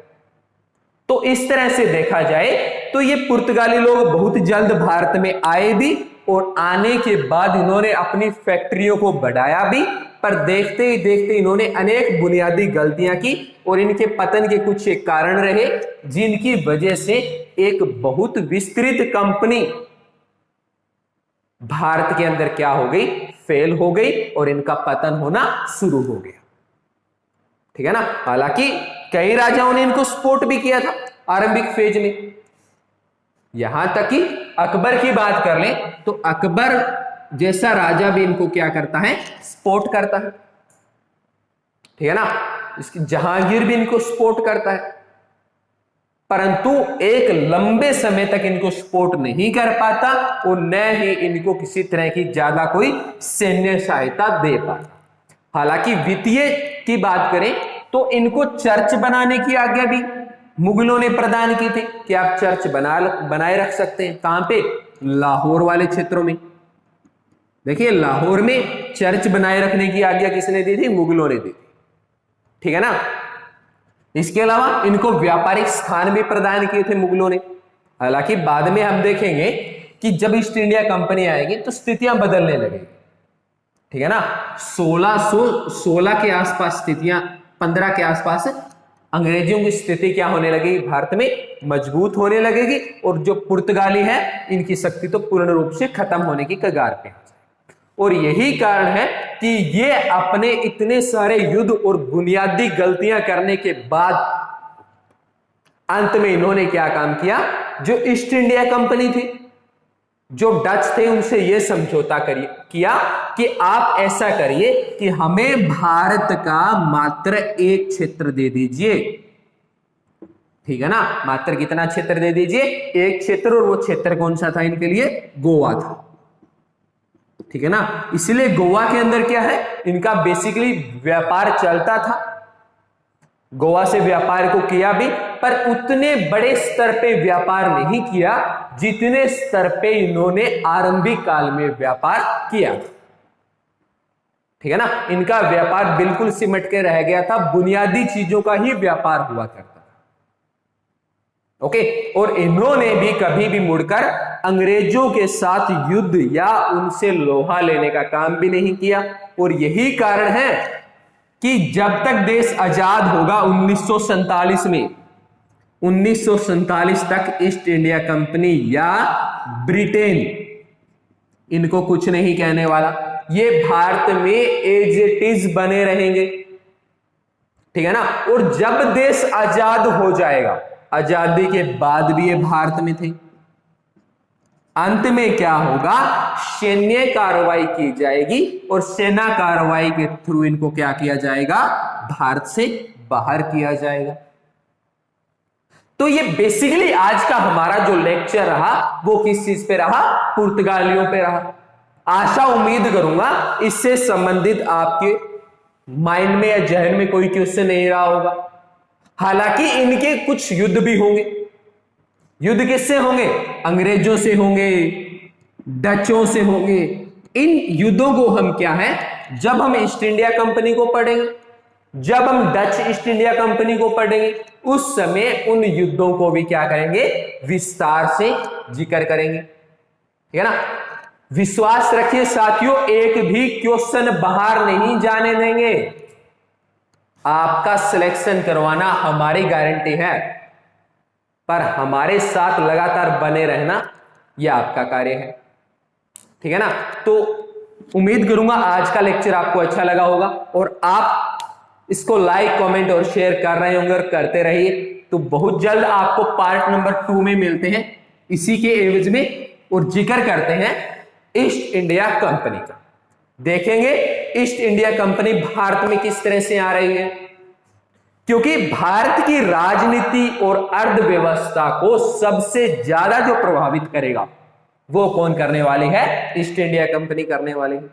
तो इस तरह से देखा जाए तो ये पुर्तगाली लोग बहुत जल्द भारत में आए भी, और आने के बाद इन्होंने अपनी फैक्ट्रियों को बढ़ाया भी, पर देखते ही देखते इन्होंने अनेक बुनियादी गलतियां की और इनके पतन के कुछ एक कारण रहे, जिनकी वजह से एक बहुत विस्तृत कंपनी भारत के अंदर क्या हो गई, फेल हो गई और इनका पतन होना शुरू हो गया। ठीक है ना। हालांकि कई राजाओं ने इनको सपोर्ट भी किया था आरंभिक फेज में। यहां तक कि अकबर की बात कर लें तो अकबर जैसा राजा भी इनको क्या करता है, सपोर्ट करता है। ठीक है ना। इसकी जहांगीर भी इनको सपोर्ट करता है, परंतु एक लंबे समय तक इनको सपोर्ट नहीं कर पाता और न ही इनको किसी तरह की ज्यादा कोई सैन्य सहायता दे पाता। हालांकि वित्तीय की बात करें तो इनको चर्च बनाने की आज्ञा भी मुगलों ने प्रदान की थी कि आप चर्च बनाए रख सकते हैं। कहां पे, लाहौर वाले क्षेत्रों में। देखिए लाहौर में चर्च बनाए रखने की आज्ञा किसने दी थी, मुगलों ने दी थी। ठीक है ना। इसके अलावा इनको व्यापारिक स्थान भी प्रदान किए थे मुगलों ने। हालांकि बाद में हम देखेंगे कि जब ईस्ट इंडिया कंपनी आएगी तो स्थितियां बदलने लगेगी। ठीक है ना। 1616 के आसपास स्थितियां, 15 के आसपास अंग्रेजों की स्थिति क्या होने लगेगी, भारत में मजबूत होने लगेगी, और जो पुर्तगाली है इनकी शक्ति तो पूर्ण रूप से खत्म होने की कगार पे। और यही कारण है कि ये अपने इतने सारे युद्ध और बुनियादी गलतियां करने के बाद अंत में इन्होंने क्या काम किया, जो ईस्ट इंडिया कंपनी थी, जो डच थे, उनसे यह समझौता किया कि आप ऐसा करिए कि हमें भारत का मात्र एक क्षेत्र दे दीजिए। ठीक है ना, मात्र कितना क्षेत्र दे दीजिए, एक क्षेत्र, और वो क्षेत्र कौन सा था इनके लिए, गोवा था। ठीक है ना, इसलिए गोवा के अंदर क्या है, इनका बेसिकली व्यापार चलता था, गोवा से व्यापार को किया भी, पर उतने बड़े स्तर पे व्यापार नहीं किया जितने स्तर पे इन्होंने आरंभिक काल में व्यापार किया। ठीक है ना, इनका व्यापार बिल्कुल सिमट के रह गया था, बुनियादी चीजों का ही व्यापार हुआ करता था। ओके, और इन्होंने भी कभी भी मुड़कर अंग्रेजों के साथ युद्ध या उनसे लोहा लेने का काम भी नहीं किया। और यही कारण है कि जब तक देश आजाद होगा 1947 में, 1947 तक ईस्ट इंडिया कंपनी या ब्रिटेन इनको कुछ नहीं कहने वाला, ये भारत में एज इट इज बने रहेंगे। ठीक है ना, और जब देश आजाद हो जाएगा, आजादी के बाद भी ये भारत में थे, अंत में क्या होगा, सैन्य कार्रवाई की जाएगी और सेना कार्रवाई के थ्रू इनको क्या किया जाएगा, भारत से बाहर किया जाएगा। तो ये बेसिकली आज का हमारा जो लेक्चर रहा वो किस चीज पे रहा, पुर्तगालियों पे रहा। आशा उम्मीद करूंगा इससे संबंधित आपके माइंड में या जहन में कोई क्वेश्चन नहीं रहा होगा। हालांकि इनके कुछ युद्ध भी होंगे। युद्ध किससे होंगे, अंग्रेजों से होंगे, डचों से होंगे। इन युद्धों को हम क्या है, जब हम ईस्ट इंडिया कंपनी को पढ़ेंगे, जब हम डच ईस्ट इंडिया कंपनी को पढ़ेंगे, उस समय उन युद्धों को भी क्या करेंगे, विस्तार से जिक्र करेंगे। ठीक है ना, विश्वास रखिए साथियों, एक भी क्वेश्चन बाहर नहीं जाने देंगे। आपका सिलेक्शन करवाना हमारी गारंटी है, पर हमारे साथ लगातार बने रहना यह आपका कार्य है। ठीक है ना, तो उम्मीद करूंगा आज का लेक्चर आपको अच्छा लगा होगा और आप इसको लाइक, कमेंट और शेयर कर रहे होंगे और करते रहिए। तो बहुत जल्द आपको पार्ट नंबर 2 में मिलते हैं इसी के एवज में, और जिक्र करते हैं ईस्ट इंडिया कंपनी का। देखेंगे ईस्ट इंडिया कंपनी भारत में किस तरह से आ रही है, क्योंकि भारत की राजनीति और अर्थव्यवस्था को सबसे ज्यादा जो प्रभावित करेगा वो कौन करने वाली है, ईस्ट इंडिया कंपनी करने वाली है।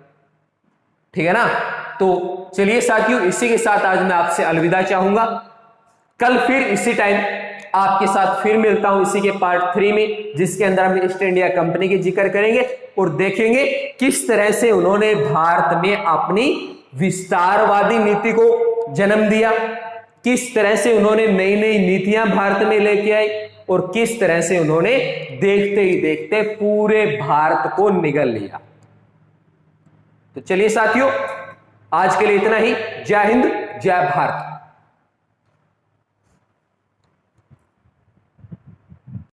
ठीक है ना, तो चलिए साथियों, इसी के साथ आज मैं आपसे अलविदा चाहूंगा। कल फिर इसी टाइम आपके साथ फिर मिलता हूं इसी के पार्ट 3 में, जिसके अंदर हम ईस्ट इंडिया कंपनी की जिक्र करेंगे और देखेंगे किस तरह से उन्होंने भारत में अपनी विस्तारवादी नीति को जन्म दिया, किस तरह से उन्होंने नई नई नीतियां भारत में लेके आई और किस तरह से उन्होंने देखते ही देखते पूरे भारत को निगल लिया। तो चलिए साथियों, आज के लिए इतना ही। जय हिंद, जय भारत।